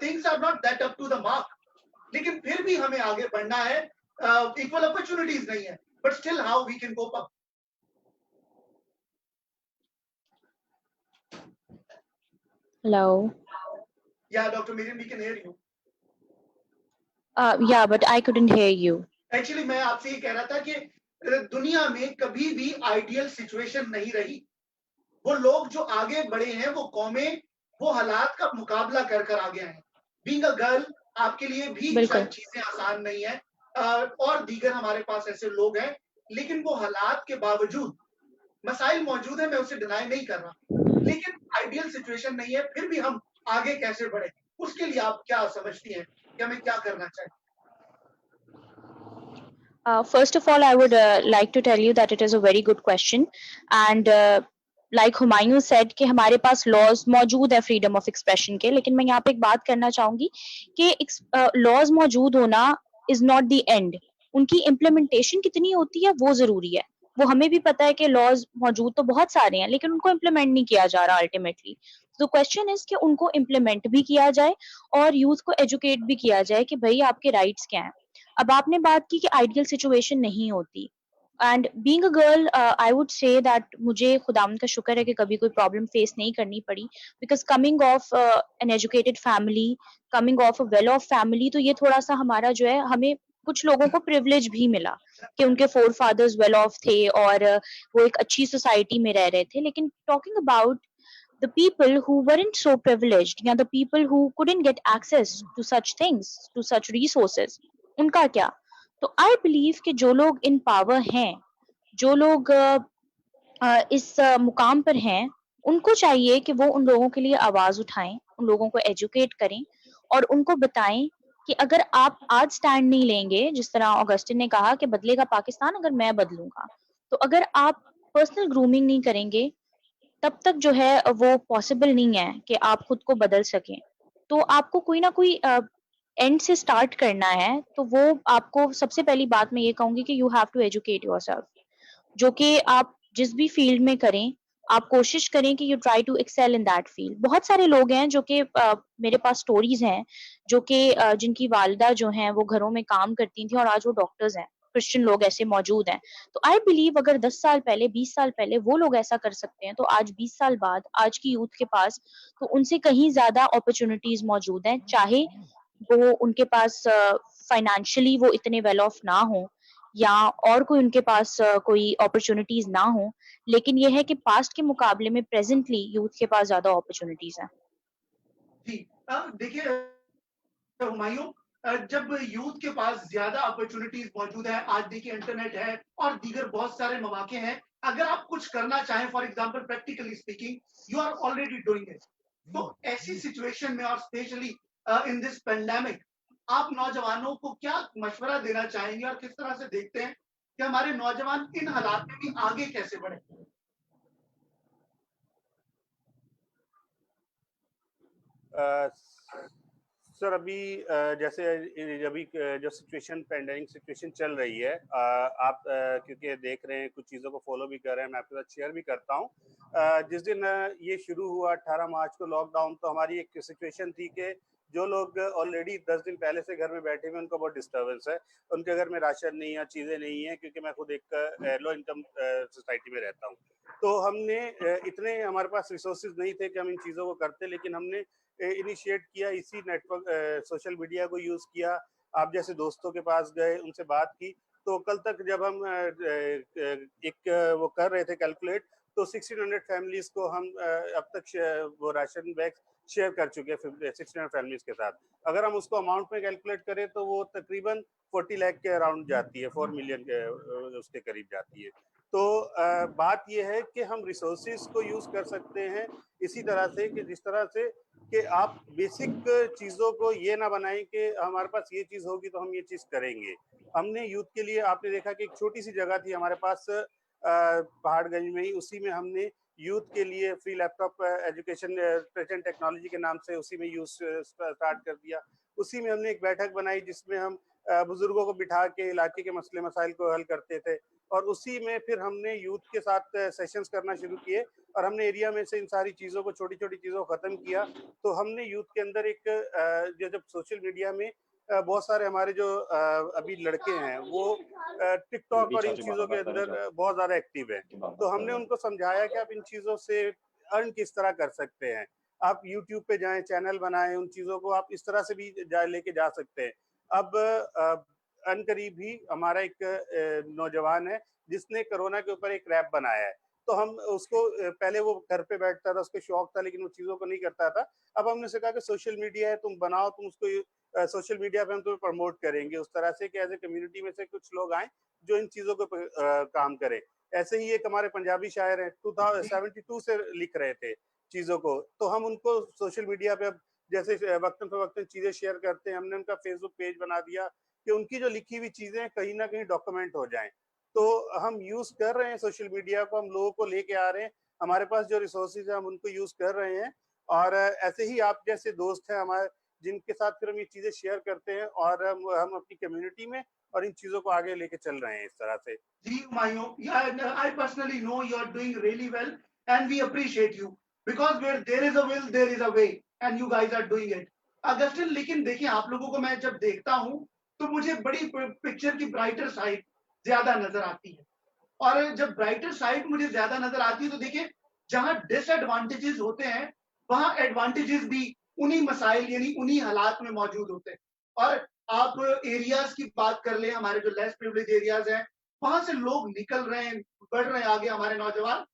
things are not that up to the mark, लेकिन फिर भी हमें आगे बढ़ना है, इक्वल अपॉर्चुनिटीज नहीं है, but still how we can cope up? Hello. Yeah, Dr. Miriam, we can hear you. Yeah, but I couldn't hear you. Actually, मैं आपसे ये कह रहा था कि दुनिया में कभी भी आइडियल सिचुएशन नहीं रही. वो लोग जो आगे बढ़े हैं, वो कौमें, वो हालात का मुकाबला कर कर आगे हैं. बीइंग अ गर्ल आपके लिए भी शायद चीजें आसान नहीं है, और दीगर हमारे पास ऐसे लोग हैं, लेकिन वो हालात के बावजूद मसाइल मौजूद है, मैं उसे डिनाई नहीं कर रहा, लेकिन आइडियल सिचुएशन नहीं है, फिर भी हम आगे कैसे बढ़े, उसके लिए आप क्या समझती हैं कि हमें क्या करना चाहिए? First of all, I would like to tell you that it is a very good question, and like Humayun said कि हमारे पास laws मौजूद है freedom of expression के, लेकिन मैं यहाँ पे एक बात करना चाहूंगी कि laws मौजूद होना is not the end. उनकी implementation कितनी होती है वो जरूरी है. वो हमें भी पता है कि laws मौजूद तो बहुत सारे हैं, लेकिन उनको implement नहीं किया जा रहा ultimately. So question is कि उनको implement भी किया जाए और youth को educate भी किया जाए कि भाई आपके rights क्या हैं. अब आपने बात की कि आइडियल सिचुएशन नहीं होती, and being a girl I would say that मुझे खुदावंद का शुक्र है कि कभी कोई प्रॉब्लम फेस नहीं करनी पड़ी, because coming of an educated family, coming of a well of family, तो ये थोड़ा सा हमारा जो है, हमें कुछ लोगों को प्रिविलेज भी मिला कि उनके फोर फादर्स वेल ऑफ थे और वो एक अच्छी सोसाइटी में रह रहे थे। लेकिन talking about the people who weren't so privileged, या the people who couldn't get access to such things, to such resources, उनका क्या? तो I believe कि जो लोग in power हैं, जो लोग इस मुकाम पर हैं, उनको चाहिए कि वो उन लोगों के लिए आवाज उठाएं, उन लोगों को एजुकेट करें और उनको बताएं कि अगर आप आज स्टैंड नहीं लेंगे, जिस तरह ऑगस्टिन ने कहा कि बदलेगा पाकिस्तान अगर मैं बदलूंगा, तो अगर आप पर्सनल ग्रूमिंग नहीं करेंगे, तब तक जो है वो पॉसिबल नहीं है कि आप खुद को बदल सकें। तो आपको कोई ना कोई एंड से स्टार्ट करना है, तो वो आपको सबसे पहली बात मैं ये कहूँगी कि you have to educate yourself, जो कि आप जिस भी फील्ड में करें, आप कोशिश करें कि you try to excel in that field. बहुत सारे लोग हैं जो कि मेरे पास स्टोरीज़ हैं, जो कि जिनकी वालिदा जो हैं वो घरों में काम करती थीं और आज वो डॉक्टर्स हैं, क्रिश्चियन लोग ऐसे मौजूद हैं। तो आई बिलीव अगर 10 साल पहले, 20 साल पहले वो लोग ऐसा कर सकते हैं, तो आज 20 साल बाद आज की यूथ के पास तो उनसे कहीं ज़्यादा अपॉर्च्युनिटीज़ मौजूद हैं, चाहे वो उनके पास फाइनेंशियली वो इतने वेल ऑफ ना हों या और कोई उनके पास कोई अपॉर्च्युनिटीज़ ना हो, लेकिन ये है कि पास्ट के मुकाबले में प्रेज़ेंटली यूथ के पास ज़्यादा अपॉर्च्युनिटीज़ हैं। जी, देखिए हुमायूं, जब यूथ के पास ज्यादा अपॉर्चुनिटीज मौजूद है, आज देखिए इंटरनेट है और दीगर बहुत सारे मौके हैं, अगर आप कुछ करना चाहें, for example practically speaking, you are already doing it. तो ऐसी सिचुएशन में और स्पेशली इन दिस पेंडेमिक, आप नौजवानों को क्या मशवरा देना चाहेंगे और किस तरह से देखते हैं कि हमारे नौजवान इन हालात में भी आगे कैसे बढ़े? सर अभी जैसे अभी जो सिचुएशन पैंडेमिक सिचुएशन चल रही है, आप क्योंकि देख रहे हैं, कुछ चीज़ों को फॉलो भी कर रहे हैं, मैं आपके साथ शेयर भी करता हूँ। जिस दिन ये शुरू हुआ 18 मार्च को लॉकडाउन, तो हमारी एक सिचुएशन थी कि जो लोग ऑलरेडी 10 दिन पहले से घर में बैठे हुए, उनको बहुत डिस्टर्बेंस है, उनके घर में राशन नहीं है, चीज़ें नहीं है, क्योंकि मैं खुद एक लो इनकम सोसाइटी में रहता हूँ। तो हमने इतने हमारे पास रिसोर्सेज नहीं थे कि हम इन चीज़ों को करते, लेकिन हमने इनिशिएट किया, इसी नेटवर्क सोशल मीडिया को यूज़ किया, आप जैसे दोस्तों के पास गए, उनसे बात की। तो कल तक जब हम एक वो कर रहे थे कैलकुलेट, तो 1600 फैमिलीज को हम अब तक वो राशन बैग शेयर कर चुके हैं 1600 फैमिलीज के साथ। अगर हम उसको अमाउंट में कैलकुलेट करें तो वो तकरीबन 40 लाख के अराउंड जाती है, 4 मिलियन के उसके करीब जाती है। तो बात ये है कि हम रिसोर्सेज को यूज़ कर सकते हैं इसी तरह से कि जिस तरह से कि आप बेसिक चीज़ों को ये ना बनाएं कि हमारे पास ये चीज़ होगी तो हम ये चीज़ करेंगे। हमने यूथ के लिए, आपने देखा कि एक छोटी सी जगह थी हमारे पास पहाड़गंज में ही, उसी में हमने यूथ के लिए free laptop education present technology के नाम से उसी में यूज स्टार्ट कर दिया। उसी में हमने एक बैठक बनाई जिसमें हम बुजुर्गों को बिठा के इलाके के मसले मसाइल को हल करते थे, और उसी में फिर हमने यूथ के साथ सेशंस करना शुरू किए, और हमने एरिया में से इन सारी चीज़ों को, छोटी छोटी चीज़ों को ख़त्म किया। तो हमने यूथ के अंदर एक जो जब सोशल मीडिया में बहुत सारे हमारे जो अभी लड़के हैं वो टिकटॉक और इन चीज़ों के अंदर बहुत ज़्यादा एक्टिव है, तो हमने उनको समझाया कि आप इन चीज़ों से अर्न किस तरह कर सकते हैं। आप यूट्यूब पे जाएं, चैनल बनाएं, उन चीज़ों को आप इस तरह से भी लेके जा सकते हैं। अब अनकरीब ही हमारा एक नौजवान है जिसने कोरोना के ऊपर एक रैप बनाया है। तो हम उसको पहले वो घर पे बैठता था, उसको शौक था, लेकिन वो चीज़ों को नहीं करता था। अब हमने उसे कहा कि सोशल मीडिया है, तुम बनाओ, तुम उसको सोशल मीडिया पे हम तुम्हें प्रमोट करेंगे उस तरह से कि एज ए कम्युनिटी में से कुछ लोग आए जो इन चीज़ों को काम करें। ऐसे ही एक हमारे पंजाबी शायर हैं, 2072 से लिख रहे थे चीज़ों को, तो हम उनको सोशल मीडिया पे अब जैसे वक्तन फवक्तन चीज़ें शेयर करते हैं, हमने उनका फेसबुक पेज बना दिया कि उनकी जो लिखी हुई चीज़ें कहीं ना कहीं डॉक्यूमेंट हो जाएं। तो हम यूज़ कर रहे हैं सोशल मीडिया को, हम लोगों को लेके आ रहे हैं, हमारे पास जो रिसोर्सेज है हम उनको यूज़ कर रहे हैं, और ऐसे ही आप जैसे दोस्त हैं हमारे जिनके साथ फिर हम ये चीज़ें शेयर करते हैं, और हम अपनी कम्युनिटी में और इन चीज़ों को आगे लेके चल रहे हैं इस तरह से। जी Humayun, I personally know you are doing really well and we appreciate you because where there is a will there is a way and you guys are doing it. Augustine, लेकिन देखिए आप लोगों को मैं जब देखता हूं तो मुझे बड़ी पिक्चर की ब्राइटर साइड ज्यादा नजर आती है। और जब ब्राइटर साइड मुझे ज्यादा नजर आती है तो देखिए जहां डिसएडवांटेजेस होते हैं वहां एडवांटेजेस भी उन्हीं मसाइल यानी उन्हीं हालात में मौजूद होते हैं। और आप एरियाज की बात कर लें, हमारे जो लेस प्रिविलेज एरियाज हैं वहां से लोग निकल रहे हैं, बढ़ रहे हैं आगे हमारे नौजवान।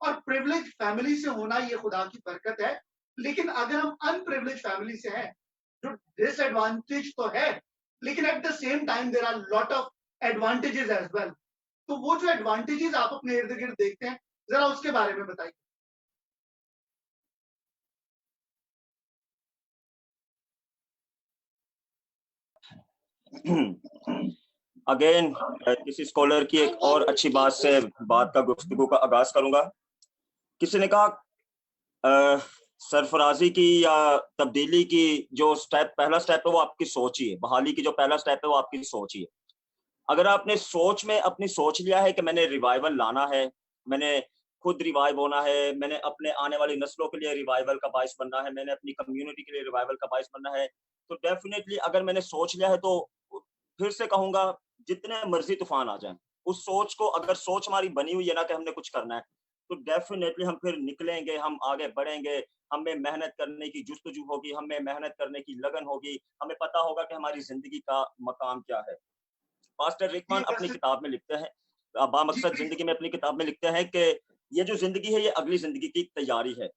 और प्रिविलेज फैमिली से होना ये खुदा की बरकत है। लेकिन अगर हम अनप्रिविलेज फैमिली से हैं, जो डिसएडवांटेज तो है, लेकिन at the same time there are lot of advantages as well. तो वो जो एडवांटेजेस आप अपने इर्द गिर्द देखते हैं, जरा उसके बारे में बताइए। अगेन किसी स्कॉलर की एक और अच्छी बात से बात का गुफ्तगू का आगाज करूंगा। किसी ने कहा सरफराजी की या तब्दीली की जो पहला स्टेप है वो आपकी सोच ही है। बहाली की जो पहला स्टेप है वो आपकी सोच ही है। अगर आपने सोच में अपनी सोच लिया है कि मैंने रिवाइवल लाना है, मैंने खुद रिवाइव होना है, मैंने अपने आने वाली नस्लों के लिए रिवाइवल का बाइस बनना है, मैंने अपनी कम्युनिटी के लिए रिवाइवल का बाइस बनना है, तो डेफिनेटली अगर मैंने सोच लिया है तो फिर से कहूंगा जितने मर्जी तूफान आ जाएं, उस सोच को, अगर सोच हमारी बनी हुई है ना कि हमने कुछ करना है, तो डेफिनेटली हम फिर निकलेंगे, हम आगे बढ़ेंगे। हमें मेहनत करने की जुस्तजू होगी, हमें मेहनत करने की लगन होगी, हमें पता होगा कि हमारी जिंदगी का मकाम क्या है। पास्टर रिकमान अपनी किताब में लिखते हैं, बामकसद जिंदगी में अपनी किताब में लिखते हैं कि ये जो जिंदगी है ये अगली जिंदगी की तैयारी है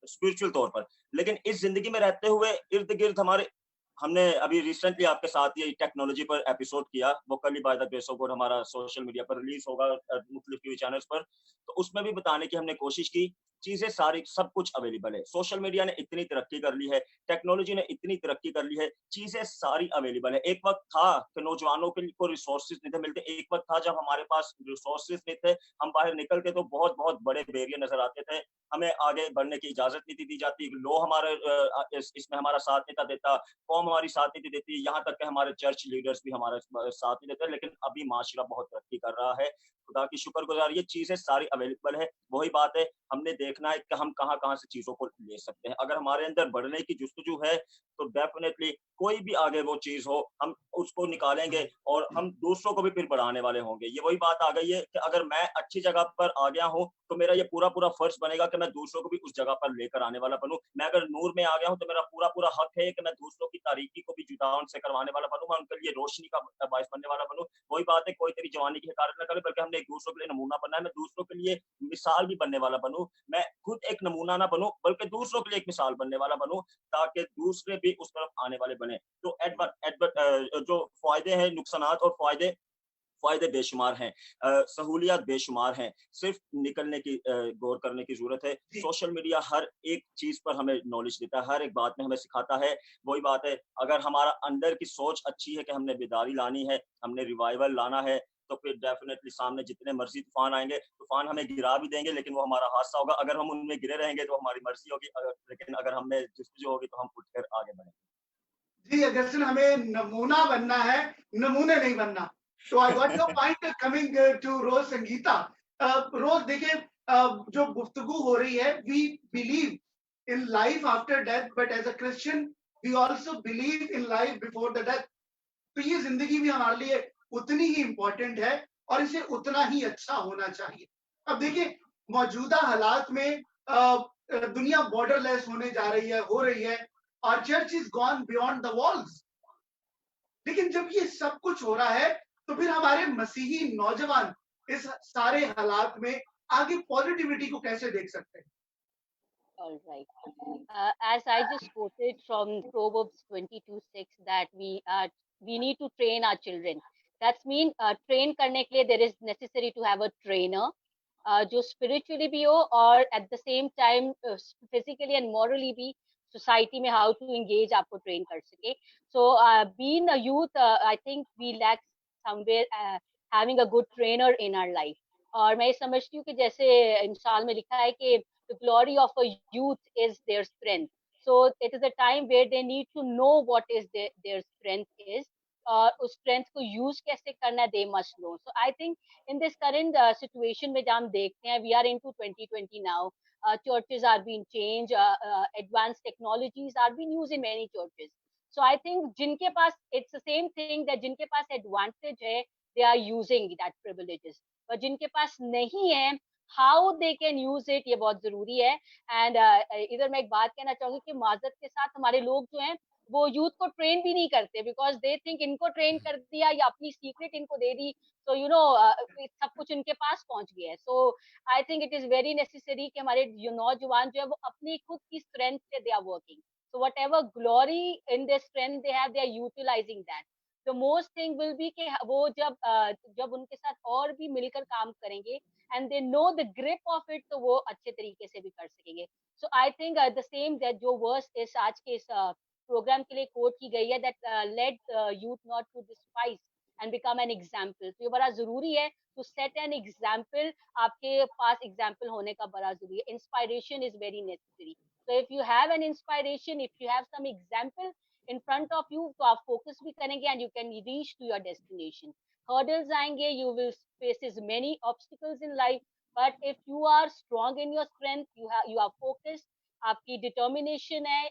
स्पिरिचुअल तौर पर। लेकिन इस जिंदगी में रहते हुए इर्द गिर्द हमारे, हमने अभी रिसेंटली आपके साथ ये टेक्नोलॉजी पर एपिसोड किया, वो कल ही by the grace of God हमारा सोशल मीडिया पर रिलीज होगा मुख्तलिफ टीवी चैनल्स पर। तो उसमें भी बताने की हमने कोशिश की, चीजें सारी सब कुछ अवेलेबल है। सोशल मीडिया ने इतनी तरक्की कर ली है, टेक्नोलॉजी ने इतनी तरक्की कर ली है, चीजें सारी अवेलेबल है। एक वक्त था कि नौजवानों के को रिसोर्सेज नहीं थे मिलते, एक वक्त था जब हमारे पास रिसोर्सेज नहीं थे, हम बाहर निकलते तो बहुत बहुत बड़े बैरियर नजर आते थे, हमें आगे बढ़ने की इजाजत नहीं दी जाती, लोग हमारे इसमें हमारा साथ नहीं था देता, कौम हमारी साथ नहीं देती, यहाँ तक कि हमारे चर्च लीडर्स भी हमारे साथ नहीं देते। लेकिन अभी माशरा बहुत तरक्की कर रहा है, खुदा की शुक्रगुजार, ये चीजें सारी अवेलेबल है। वही बात है, हमने देखना है कि हम कहाँ कहाँ से चीजों को ले सकते हैं। अगर हमारे अंदर बढ़ने की जुस्तजू है तो डेफिनेटली कोई भी आगे वो चीज हो हम उसको निकालेंगे और हम दूसरों को भी फिर बढ़ाने वाले होंगे। ये वही बात आ गई है कि अगर मैं अच्छी जगह पर आ गया हूँ तो मेरा ये पूरा पूरा फर्ज बनेगा कि मैं दूसरों को भी उस जगह पर लेकर आने वाला बनूं। मैं अगर नूर में आ गया हूँ तो मेरा पूरा पूरा हक है कि मैं दूसरों की तारीकी को भी जुदा उनसे करवाने वाला बनूं, मैं उनके लिए रोशनी का बायस बनने वाला बनूं। वही बात है, कोई तेरी जवानी की हकारत न करे, बल्कि हमने एक दूसरों के लिए नमूना बनना है। मैं दूसरों के लिए मिसाल भी बनने वाला बनूं, मैं खुद एक नमूना ना बनूं बल्कि दूसरों के लिए एक मिसाल बनने वाला बनूं, ताकि दूसरे भी उस तरफ आने वाले बने। तो जो फायदे हैं, नुकसानात और फायदे बेशुमार हैं, सहूलियत बेशुमार हैं, सिर्फ निकलने की गौर करने की जरूरत है। सोशल मीडिया हर एक चीज पर हमें नॉलेज देता है, हर एक बात में हमें सिखाता है। वही बात है, अगर हमारा अंदर की सोच अच्छी है कि हमने बेदारी लानी है, हमने रिवाइवल लाना है, तो फिर डेफिनेटली सामने जितने मर्जी तूफान आएंगे, तूफान हमें गिरा भी देंगे लेकिन वो हमारा हादसा होगा। अगर हम उनमें गिरे रहेंगे तो हमारी मर्जी होगी, लेकिन अगर हमें जुस्तजू होगी तो हम उठकर आगे बढ़ेंगे। जी अगस्टिन, हमें नमूना बनना है, नमूने नहीं बनना। So I got your point coming to Rose Sangeeta. Rose, देखिए जो गुफ्तगू हो रही है, we believe in life after death, but as a Christian we also believe in life before the death. तो ये जिंदगी भी हमारे लिए उतनी ही इम्पोर्टेंट है और इसे उतना ही अच्छा होना चाहिए। अब देखिए मौजूदा हालात में दुनिया बॉर्डरलेस होने जा रही है, हो रही है, और church is gone beyond the walls. लेकिन जब ये सब कुछ हो रहा है तो फिर हमारे मसीही नौजवान इस सारे हालात में आगे पॉजिटिविटी को कैसे देख सकते हैं? All right. As I just quoted from Proverbs 22:6 that we need to train our children. That's mean train करने के लिए there is necessary to have a trainer जो spiritually भी हो और at the same time physically and morally भी society में how to engage आपको train कर सके. So being a youth, I think we lack somewhere having a good trainer in our life. और मैं समझती हूँ कि जैसे इंसान में लिखा है कि the glory of a youth is their strength. So it is a time where they need to know what is their strength is. उस strength को use कैसे करना है, they must know. So I think in this current situation में जब हम देखते हैं, we are into 2020 now. Churches are being changed. Advanced technologies are being used in many churches. So I think जिनके पास it's the same thing that जिनके पास advantage है, they are using that privileges. पर जिनके पास नहीं है, how they can use it, ये बहुत जरूरी है। एंड इधर मैं एक बात कहना चाहूंगी कि माजरत के साथ हमारे लोग जो हैं वो यूथ को ट्रेन भी नहीं करते, बिकॉज दे थिंक इनको ट्रेन कर दिया या अपनी सीक्रेट इनको दे दी तो सब कुछ इनके पास पहुंच गया है। So I think it is very necessary कि हमारे जो नौजवान जो है वो अपनी खुद की स्ट्रेंथ से they are working, so whatever glory in their strength they have, they are utilising that. The most thing will be कि वो जब उनके साथ और भी मिलकर काम करेंगे and they know the grip of it, तो वो अच्छे तरीके से भी कर सकेंगे। So I think the same that जो वर्स इस आज के इस प्रोग्राम के लिए कोट की गई है, that let youth not to despise and become an example. तो ये बड़ा जरूरी है टू सेट एन एग्जाम्पल, आपके पास एग्जाम्पल होने का बड़ा जरूरी है। Inspiration is very necessary. So if you have an inspiration, if you have some example in front of you, तो आप focus भी करेंगे and you can reach to your destination. Hurdles आएंगे, you will faces many obstacles in life, but if you are strong in your strength, you are focused, आपकी determination है,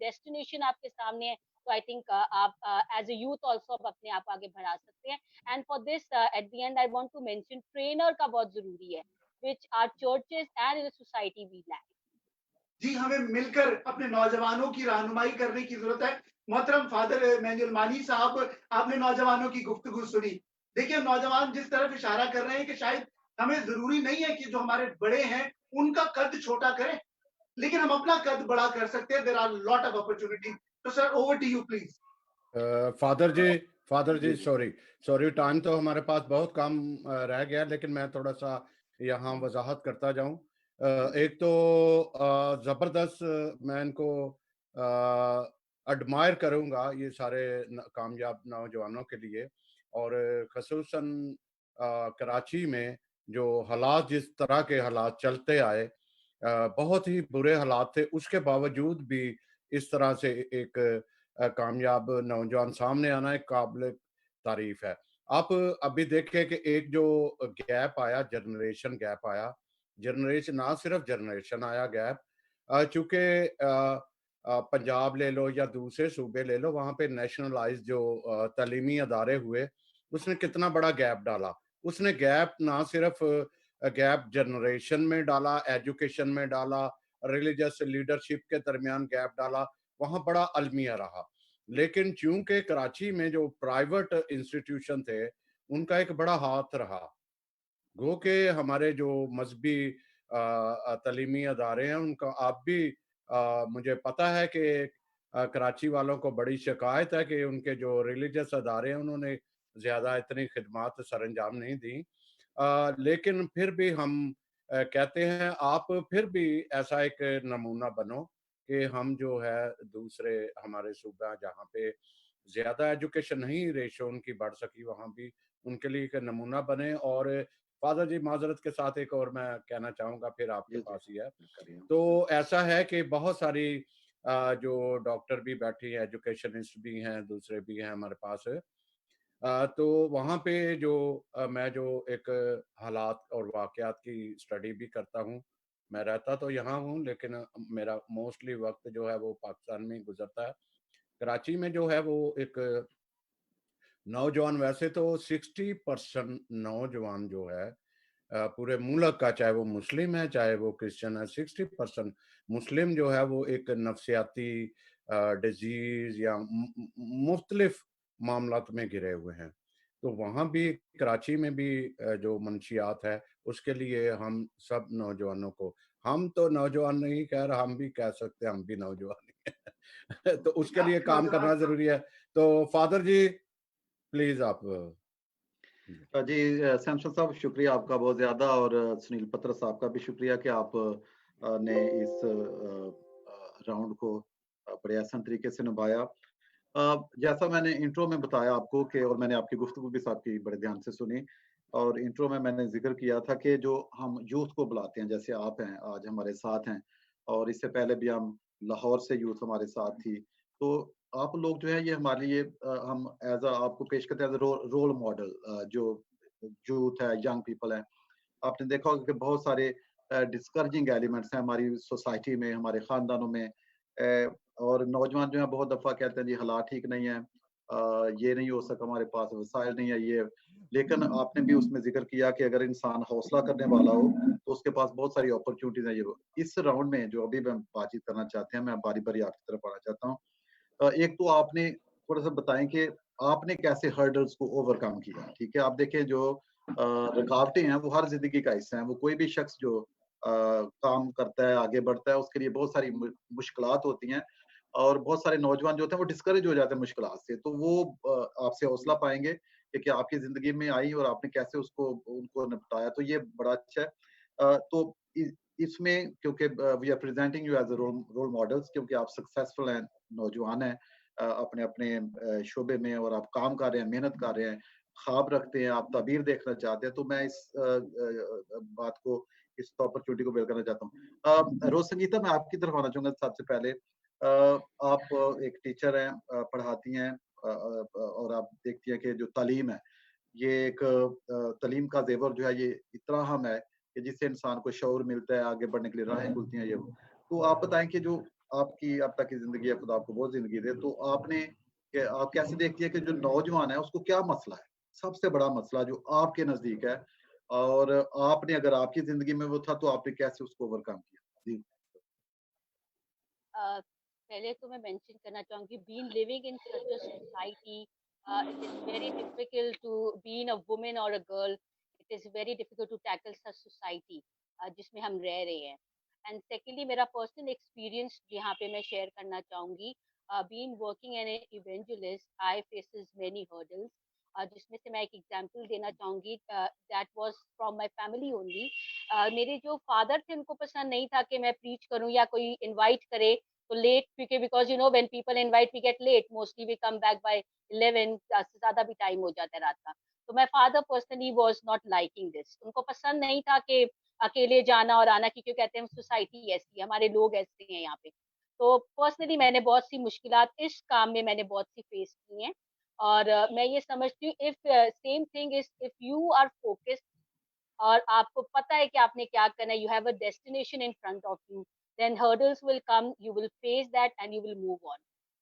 destination आपके सामने है, तो I think आप as a youth also आप अपने आप आगे बढ़ा सकते हैं। And for this, at the end, I want to mention trainer का बहुत जरूरी है, which our churches and in the society we lack. जी, हमें मिलकर अपने नौजवानों की रहनुमाई करने की जरूरत है। मोहतरम फादर मैनुअल मानी साहब, आपने नौजवानों की गुफ्तगू सुनी। देखिए, नौजवान जिस तरफ इशारा कर रहे हैं कि शायद हमें जरूरी नहीं है कि जो हमारे बड़े हैं उनका कद छोटा करें, लेकिन हम अपना कद बड़ा कर सकते हैं। There are lot of opportunity. तो sir, over to you please. Father ji sorry time तो हमारे पास बहुत कम रह गया, लेकिन मैं थोड़ा सा यहाँ वजाहत करता जाऊं। एक तो जबरदस्त मैं इनको एडमायर करूंगा ये सारे कामयाब नौजवानों के लिए, और खसूसन कराची में जो हालात, जिस तरह के हालात चलते आए, बहुत ही बुरे हालात थे, उसके बावजूद भी इस तरह से एक कामयाब नौजवान सामने आना एक काबिल तारीफ है। आप अभी देखें कि एक जो गैप आया, जनरेशन गैप आया, जनरेशन ना सिर्फ जनरेशन आया गैप, चूंकि पंजाब ले लो या दूसरे सूबे ले लो, वहां पे नेशनलाइज जो तालीमी अदारे हुए, उसने कितना बड़ा गैप डाला। उसने गैप ना सिर्फ गैप जनरेशन में डाला, एजुकेशन में डाला, रिलीजियस लीडरशिप के दरमियान गैप डाला, वहां बड़ा अलमिया रहा। लेकिन चूंकि कराची में जो प्राइवेट इंस्टीट्यूशन थे उनका एक बड़ा हाथ रहा, गो के हमारे जो मजहबी तालीमी अदारे हैं उनका आप भी मुझे पता है कि कराची वालों को बड़ी शिकायत है कि उनके जो रिलीजियस अदारे हैं उन्होंने ज़्यादा इतनी खिदमात सरंजाम नहीं दी, लेकिन फिर भी हम कहते हैं आप फिर भी ऐसा एक नमूना बनो कि हम जो है दूसरे हमारे सूबा जहाँ पे ज़्यादा एजुकेशन नहीं रेशो उनकी बढ़ सकी, वहाँ भी उनके लिए एक नमूना बने। और फादर जी, माजरत के साथ एक और मैं कहना चाहूँगा, फिर आपके पास ही है। तो ऐसा है कि बहुत सारी जो डॉक्टर भी बैठी हैं, एजुकेशनिस्ट भी हैं, दूसरे भी हैं हमारे पास, तो वहाँ पे जो मैं जो एक हालात और वाक़यात की स्टडी भी करता हूँ। मैं रहता तो यहाँ हूँ, लेकिन मेरा मोस्टली वक़्त जो है वो पाकिस्तान में ही गुज़रता है। कराची में जो है वो एक नौजवान, वैसे तो 60% नौजवान जो है पूरे मुल्क का, चाहे वो मुस्लिम है चाहे वो क्रिश्चियन है, 60% मुस्लिम जो है वो एक नफ्सियाती डिजीज या मुख्तलिफ मामलात में घिरे हुए हैं। तो वहाँ भी कराची में भी जो मंशियात है उसके लिए हम सब नौजवानों को, हम तो नौजवान नहीं कह रहे, हम भी कह सकते हैं हम भी नौजवान ही हैं तो उसके लिए काम करना जरूरी है। तो फादर जी प्लीज आप। जी सैमसन साहब, शुक्रिया आपका बहुत ज़्यादा, और सुनील पत्र साहब का भी शुक्रिया कि आप ने इस राउंड को बड़े आसान तरीके से निभाया। जैसा मैंने इंट्रो में बताया आपको कि, और मैंने आपकी गुफ्तगू भी साहब की बड़े ध्यान से सुनी, और इंट्रो में मैंने जिक्र किया था कि जो हम यूथ को बुलाते हैं, जैसे आप हैं आज हमारे साथ हैं, और इससे पहले भी हम लाहौर से यूथ हमारे साथ थी, तो आप लोग जो है ये हमारे लिए हम एज आपको पेश करते हैं एज रोल मॉडल। जो यूथ है, यंग पीपल है, आपने देखा होगा कि बहुत सारे डिस्करेजिंग एलिमेंट्स हैं हमारी सोसाइटी में, हमारे खानदानों में, और नौजवान जो है बहुत दफ़ा कहते हैं जी हालात ठीक नहीं है, ये नहीं हो सका, हमारे पास वसाइल नहीं है ये, लेकिन आपने भी उसमें जिक्र किया कि अगर इंसान हौसला करने वाला हो तो उसके पास बहुत सारी अपॉर्चुनिटीज हैं। ये इस राउंड में जो अभी हम बातचीत करना चाहते हैं, मैं बारी बारी आपकी तरफ आना चाहता हूँ। एक तो आपने थोड़ा सा बताएं कि आपने कैसे हर्डल्स को ओवरकम किया। ठीक है, आप देखें जो रुकावटें हैं वो हर जिंदगी का हिस्सा है। वो कोई भी शख्स जो काम करता है, आगे बढ़ता है, उसके लिए बहुत सारी मुश्किलात होती हैं और बहुत सारे नौजवान जो होते हैं वो डिस्करेज हो जाते हैं मुश्किलात से। तो वो आपसे हौसला पाएंगे कि आपकी जिंदगी में आई और आपने कैसे उसको उनको निपटाया, तो ये बड़ा अच्छा है। तो इसमें क्योंकि we are presenting you as role models, क्योंकि आप सक्सेसफुल हैं, नौजवान हैं अपने अपने शोबे में, और आप काम कर रहे हैं, मेहनत कर रहे हैं, ख्वाब रखते हैं, आप ताबीर देखना चाहते हैं। तो मैं इस बात को, इस अपॉर्चुनिटी को वेल करना चाहता हूँ। रोज संगीता, मैं आपकी तरफ आना चाहूंगा सबसे पहले। आप एक टीचर हैं, पढ़ाती हैं, और आप देखती हैं कि जो तालीम है, ये एक तालीम का ज़ेवर जो है ये इतना अहम है कि जिससे इंसान को शऊर मिलता है, आगे बढ़ने के लिए राहें खुलती हैं ये वो। तो आप बताएँ कि जो आपकी अब तक की ज़िंदगी है, खुदा आपको बहुत ज़िंदगी दे, तो आपने के आप कैसे देखती हैं कि जो नौजवान है उसको क्या मसला है? सबसे बड़ा मसला जो आपके नज़दीक है, और आपने अगर आपकी ज़िंदगी में वो था तो आपने कैसे उसको ओवरकम किया? जी। पहले तो मैं मेंशन करना चाहूंगी, being living in such a society, it is very difficult to being a woman और a girl, it is very difficult to tackle such society जिसमें हम रह रहे हैं। एंड सेकेंडली, मेरा पर्सनल एक्सपीरियंस यहाँ पे मैं शेयर करना चाहूंगी। Being working an evangelist, I faces many hurdles, जिसमें से मैं एक एग्जांपल देना चाहूंगी, that was from my family only. मेरे जो फादर थे उनको पसंद नहीं था कि मैं प्रीच करूं या कोई इनवाइट करे तो लेट, क्योंकि because you know when people invite we get late, mostly we come back by 11 से ज्यादा भी टाइम हो जाता है रात का। तो my father personally was not liking this, उनको पसंद नहीं था कि अकेले जाना और आना, क्योंकि कहते हैं सोसाइटी ऐसी है, हमारे लोग ऐसे हैं यहाँ पे। तो पर्सनली मैंने बहुत सी मुश्किलात इस काम में मैंने बहुत सी फेस की हैं। और मैं ये समझती हूँ, if same thing is if you are focused और आपको पता है कि आपने क्या करना है, you have a destination in front of you, then hurdles will come, you will face that and you will move on.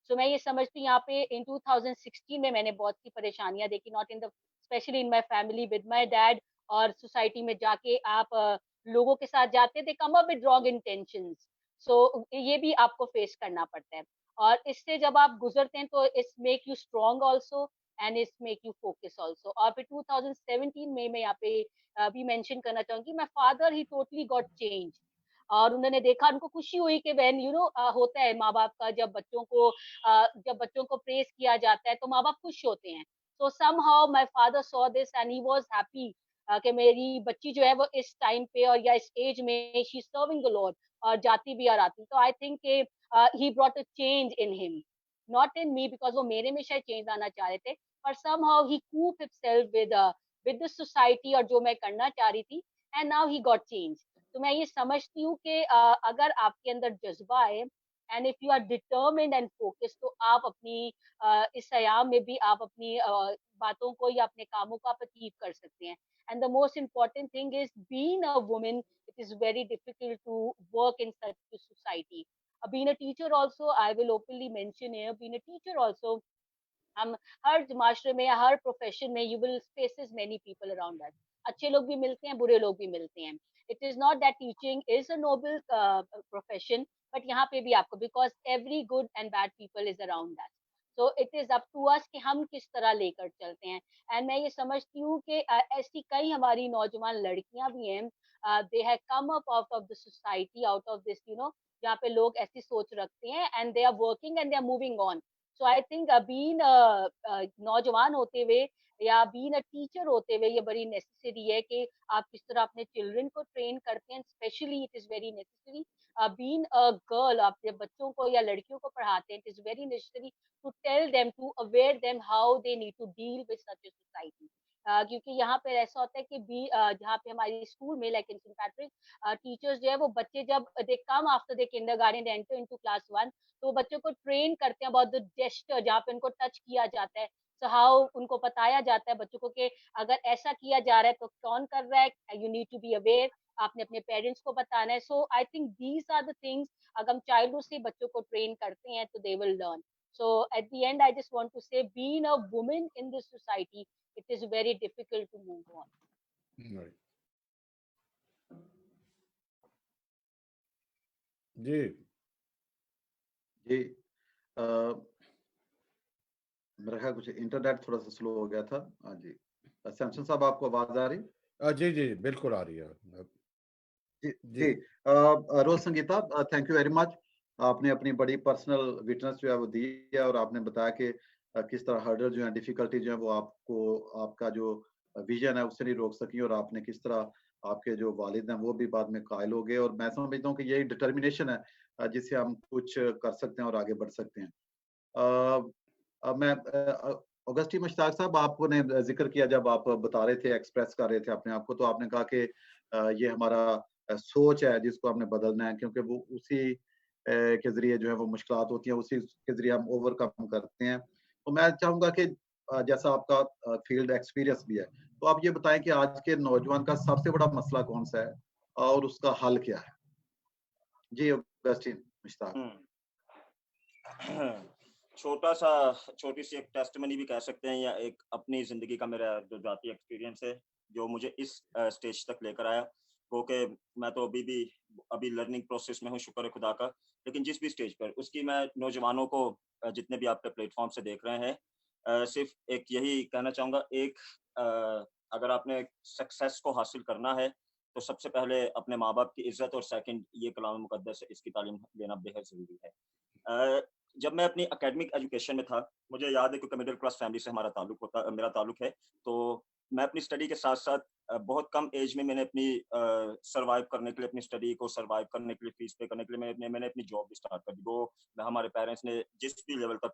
So मैं ये समझती हूँ, यहाँ पे इन 2016 में मैंने बहुत सी परेशानियां देखी, not in the specially in my family with my dad, और सोसाइटी में जाके आप लोगों के साथ जाते थे, come up with wrong intentions. So ये भी आपको फेस करना पड़ता है, और इससे जब आप गुजरते हैं तो it's make you strong also and it's make you focus also. और फिर 2017 में मैं यहाँ पे भी मेंशन करना चाहूंगी, my father he totally got change, और उन्होंने देखा, उनको खुशी हुई कि व्हेन यू नो होता है माँ बाप का, जब बच्चों को प्रेज किया जाता है तो माँ बाप खुश होते हैं। सो somehow my father saw this and he was happy कि मेरी बच्ची जो है वो इस टाइम पे और या इस एज में she is serving the Lord और जाती भी और आती। तो I think he brought a change in him, not in me, because वो मेरे में शायद चेंज लाना चाह रहे थे, पर समहाउ ही cope himself with the society और जो मैं करना चाह रही थी, and now he got change. तो मैं ये समझती हूँ कि अगर आपके अंदर जज्बा है and if you are determined and focused, तो आप अपनी इस आयाम में भी आप अपनी बातों को या अपने कामों को आप अचीव कर सकते हैं। And the most important thing is being a woman, it is very difficult to work in such society. Being a teacher also, I will openly mention here, being a teacher also, हम हर माशरे में या हर profession में you will faces many people around us, अच्छे लोग भी मिलते हैं, बुरे लोग भी मिलते हैं। It is not that teaching is a noble profession, but यहाँ पे भी आपको, because every good and bad people is around that, so it is up to us कि हम किस तरह लेकर चलते हैं। एंड मैं ये समझती हूँ कि ऐसी कई हमारी नौजवान लड़कियां भी हैं, they have come up out of the society, out of this you know, जहाँ पे लोग ऐसी सोच रखते हैं and they are working and they are moving on. So I think being नौजवान होते हुए या बीइंग अ टीचर होते हुए ये बड़ी नेसेसरी है कि आप किस तरह अपने चिल्ड्रन को ट्रेन करते हैं। Specially it is very necessary being a girl, आप जब बच्चों को या लड़कियों को पढ़ाते हैं, it is very necessary to tell them, to aware them how they need to deal with such a society. क्योंकि यहाँ पे ऐसा होता है कि जहाँ पे हमारी स्कूल में like in Saint Patrick, teachers जो है वो बच्चे जब they come after they kindergarten enter into class 1, तो बच्चों को ट्रेन करते हैं अबाउट द जेस्चर, जहाँ पे उनको टच किया जाता है। सो हाउ उनको बताया जाता है बच्चों को कि अगर ऐसा किया जा रहा है तो कौन कर रहा है, you need to be aware, आपने अपने पेरेंट्स को बताना है। So I think these are the things, अगर हम चाइल्डहुड से बच्चों को ट्रेन करते हैं तो they will learn. So at the end, I just want to say, being a woman in this society, it is very difficult to move on. Right. जी जी मेरा ख्याल कुछ इंटरनेट थोड़ा सा स्लो हो गया था। हाँ जी, सैमसन साहब आपको आवाज आ रही? जी जी बिल्कुल आ रही है। जी जी जी Rose Sangeeta, thank you very much. आपने अपनी बड़ी पर्सनल विटनेस जो है वो दी है और आपने बताया कि किस तरह हर्डल जो है, डिफिकल्टी जो है वो आपको आपका जो विजन है उससे नहीं रोक सकी और आपने किस तरह आपके जो वालिद हैं वो भी बाद में कायल हो गए और मैं समझता हूँ कि यही डिटर्मिनेशन है जिससे हम कुछ कर सकते हैं और आगे बढ़ सकते हैं। अब मैं ऑगस्टी मुश्ताक साहब, आपने जिक्र किया जब आप बता रहे थे, एक्सप्रेस कर रहे थे अपने आप को, तो आपने कहा कि ये हमारा सोच है जिसको हमने बदलना है, क्योंकि वो उसी के ज़रिए जो है वो मुश्किलात होती हैं, उसी के ज़रिए हम ओवरकम करते हैं। तो मैं चाहूँगा कि जैसा आपका फील्ड एक्सपीरियंस भी है, तो आप ये बताएँ कि आज के नौजवान का सबसे बड़ा मसला कौन-सा है और उसका हल क्या है? जी, ऑगस्टीन मुश्ताक। छोटी सी एक टेस्टमनी भी कह सकते हैं, या एक अपनी जिंदगी का मेरा जो जाती एक्सपीरियंस है जो मुझे इस स्टेज तक लेकर आया। क्योंकि मैं तो अभी लर्निंग प्रोसेस में हूँ, शुक्र है खुदा का। लेकिन जिस भी स्टेज पर उसकी मैं नौजवानों को जितने भी आपके प्लेटफॉर्म से देख रहे हैं, सिर्फ एक यही कहना चाहूँगा, अगर आपने सक्सेस को हासिल करना है तो सबसे पहले अपने माँ बाप की इज्जत और सेकंड ये कलाम मुकद्दस है, इसकी तालीम लेना बेहद ज़रूरी है। जब मैं अपनी एकेडमिक एजुकेशन में था, मुझे याद है क्योंकि मिडिल क्लास फैमिली से मेरा ताल्लुक है, तो मैं अपनी स्टडी के साथ-साथ बहुत कम एज में मैंने अपनी सर्वाइव करने के लिए, अपनी स्टडी को सर्वाइव करने के लिए, फीस पे करने के लिए मैंने अपनी जॉब भी स्टार्ट कर दी। वो हमारे पेरेंट्स ने जिस भी लेवल तक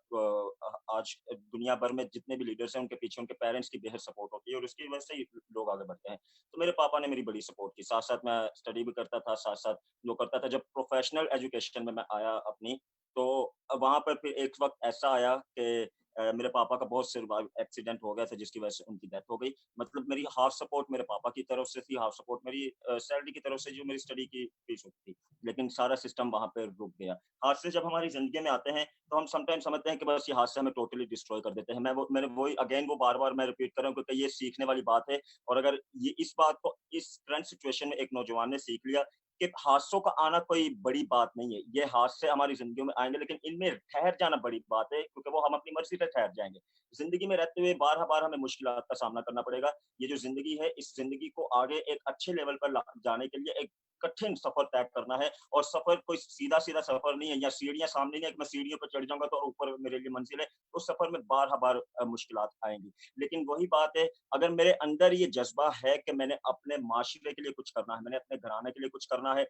आज दुनिया भर में जितने भी लीडर्स हैं, उनके पीछे उनके पेरेंट्स की बेहद सपोर्ट होती है और उसकी वजह से ही लोग आगे बढ़ते हैं। तो मेरे पापा ने मेरी बड़ी सपोर्ट की। साथ-साथ मैं स्टडी भी करता था, साथ-साथ जो करता था। जब प्रोफेशनल एजुकेशन में मैं आया अपनी, तो वहाँ पर फिर एक वक़्त ऐसा आया कि मेरे पापा का बहुत सिर एक्सीडेंट हो गया था, जिसकी वजह से उनकी डेथ हो गई। मतलब मेरी हाफ सपोर्ट मेरे पापा की तरफ से थी, हाफ सपोर्ट मेरी सैलरी की तरफ से जो मेरी स्टडी की फीस होती थी। लेकिन सारा सिस्टम वहाँ पे रुक गया। हादसे जब हमारी ज़िंदगी में आते हैं, तो हम समटाइम समझते हैं कि बस ये हादसे हमें टोटली डिस्ट्रॉय कर देते हैं। मैंने वही अगेन वो बार-बार मैं रिपीट कर रहा हूँ, क्योंकि ये सीखने वाली बात है। और अगर ये इस बात को इस करंट सिचुएशन में एक नौजवान ने सीख लिया कि हादसों का आना कोई बड़ी बात नहीं है। ये हादसे हमारी ज़िंदगियों में आएँगे, लेकिन इनमें ठहर जाना बड़ी बात है, क्योंकि वो हम अपनी मर्ज़ी से ठहर जाएँगे। ज़िंदगी में रहते हुए बार-बार हमें मुश्किलात का सामना करना पड़ेगा। ये जो ज़िंदगी है, इस ज़िंदगी को आगे एक अच्छे लेवल पर ला जाने के लिए एक कठिन सफ़र तय करना है, और सफ़र कोई सीधा-सीधा सफ़र नहीं है, या सीढ़ियाँ सामने नहीं है कि मैं सीढ़ियों पर चढ़ जाऊँगा तो ऊपर मेरे लिए मंज़िल है। उस सफ़र में बार मुश्किलात आएँगी। लेकिन वही बात है, अगर मेरे अंदर ये जज़्बा है कि मैंने अपने माशरे के लिए कुछ करना है, मैंने अपने घराने के लिए कुछ करना है,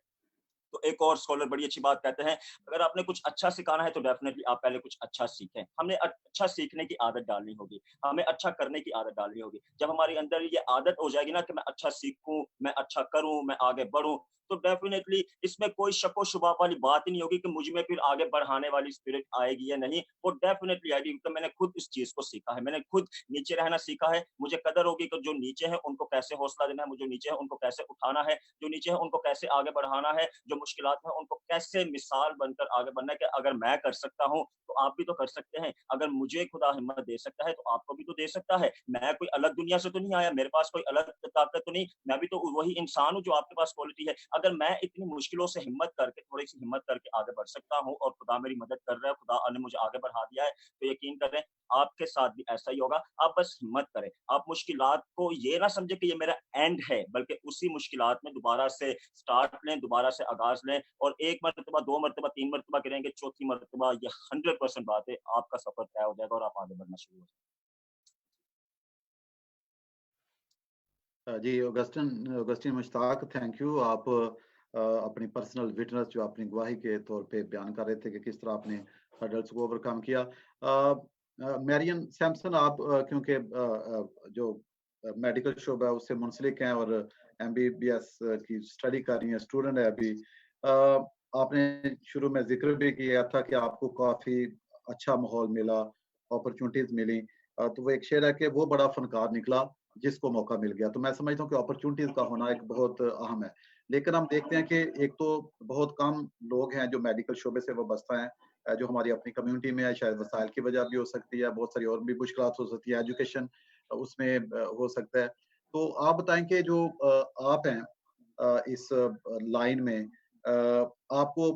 तो एक और स्कॉलर बड़ी अच्छी बात कहते हैं, अगर आपने कुछ अच्छा सिखाना है तो डेफिनिटली आप पहले कुछ अच्छा सीखें। हमने अच्छा सीखने की आदत डालनी होगी, हमें अच्छा करने की आदत डालनी होगी। जब हमारे अंदर ये आदत हो जाएगी ना कि मैं अच्छा सीखूँ, मैं अच्छा करूँ, मैं आगे बढ़ूँ, तो डेफिनिटली इसमें कोई शक-ओ-शुबा वाली बात ही नहीं होगी कि मुझ में फिर आगे बढ़ाने वाली स्पिरिट आएगी या नहीं। वो डेफिनिटली आएगी, क्योंकि मैंने खुद इस चीज़ को सीखा है। मैंने खुद नीचे रहना सीखा है। मुझे कदर होगी कि जो नीचे हैं उनको कैसे हौसला देना है, जो नीचे हैं उनको कैसे उठाना है, जो नीचे हैं उनको कैसे आगे बढ़ाना है, जो मुश्किलात हैं उनको कैसे मिसाल बनकर आगे बढ़ना है कि अगर मैं कर सकता हूँ, तो आप भी तो कर सकते हैं। अगर मुझे खुदा हिम्मत दे सकता है, तो आपको भी तो दे सकता है। मैं कोई अलग दुनिया से तो नहीं आया, मेरे पास कोई अलग ताकत तो नहीं, मैं भी तो वही इंसान हूँ जो आपके पास क्वालिटी है। अगर मैं इतनी मुश्किलों से हिम्मत करके, थोड़ी-सी हिम्मत करके आगे बढ़ सकता हूँ और खुदा मेरी मदद कर रहा है, खुदा ने मुझे आगे बढ़ा दिया है, तो यकीन करें आपके साथ भी ऐसा ही होगा। आप बस हिम्मत करें। आप मुश्किलात को ये ना समझें कि ये मेरा एंड है, बल्कि उसी मुश्किलात में दोबारा से स्टार्ट लें, दोबारा से आगाज़ लें, और 1 मरतबा, 2 मरतबा, 3 मरतबा गिरेंगे, चौथी मरतबा ये 100% बात है, आपका सफ़र तय हो जाएगा और आप आगे बढ़ना शुरू हो जाएँगे। जी, ऑगस्टिन मुश्ताक, थैंक यू। आप अपनी पर्सनल विटनेस जो अपनी गवाही के तौर पे बयान कर रहे थे कि किस तरह आपने हर्डल्स को ओवरकम किया। मैरियन सैमसन, आप क्योंकि जो मेडिकल शोबा है उससे मुंसलिक हैं और एमबीबीएस की स्टडी कर रही हैं, स्टूडेंट है अभी। आपने शुरू में ज़िक्र भी किया था कि आपको काफ़ी अच्छा माहौल मिला, अपॉर्चुनिटीज़ मिली। तो वो एक शेर है कि वो बड़ा फनकार निकला जिसको मौका मिल गया। तो मैं समझता हूँ कि अपॉर्चुनिटीज़ का होना एक बहुत अहम है। लेकिन हम देखते हैं कि एक तो बहुत कम लोग हैं जो मेडिकल शोबे से वाबस्ता हैं, जो हमारी अपनी कम्युनिटी में है, शायद वसाइल की वजह भी हो सकती है, बहुत सारी और भी मुश्किलात हो सकती है, एजुकेशन उसमें हो सकता है। तो आप बताएं कि जो आप हैं इस लाइन में, आपको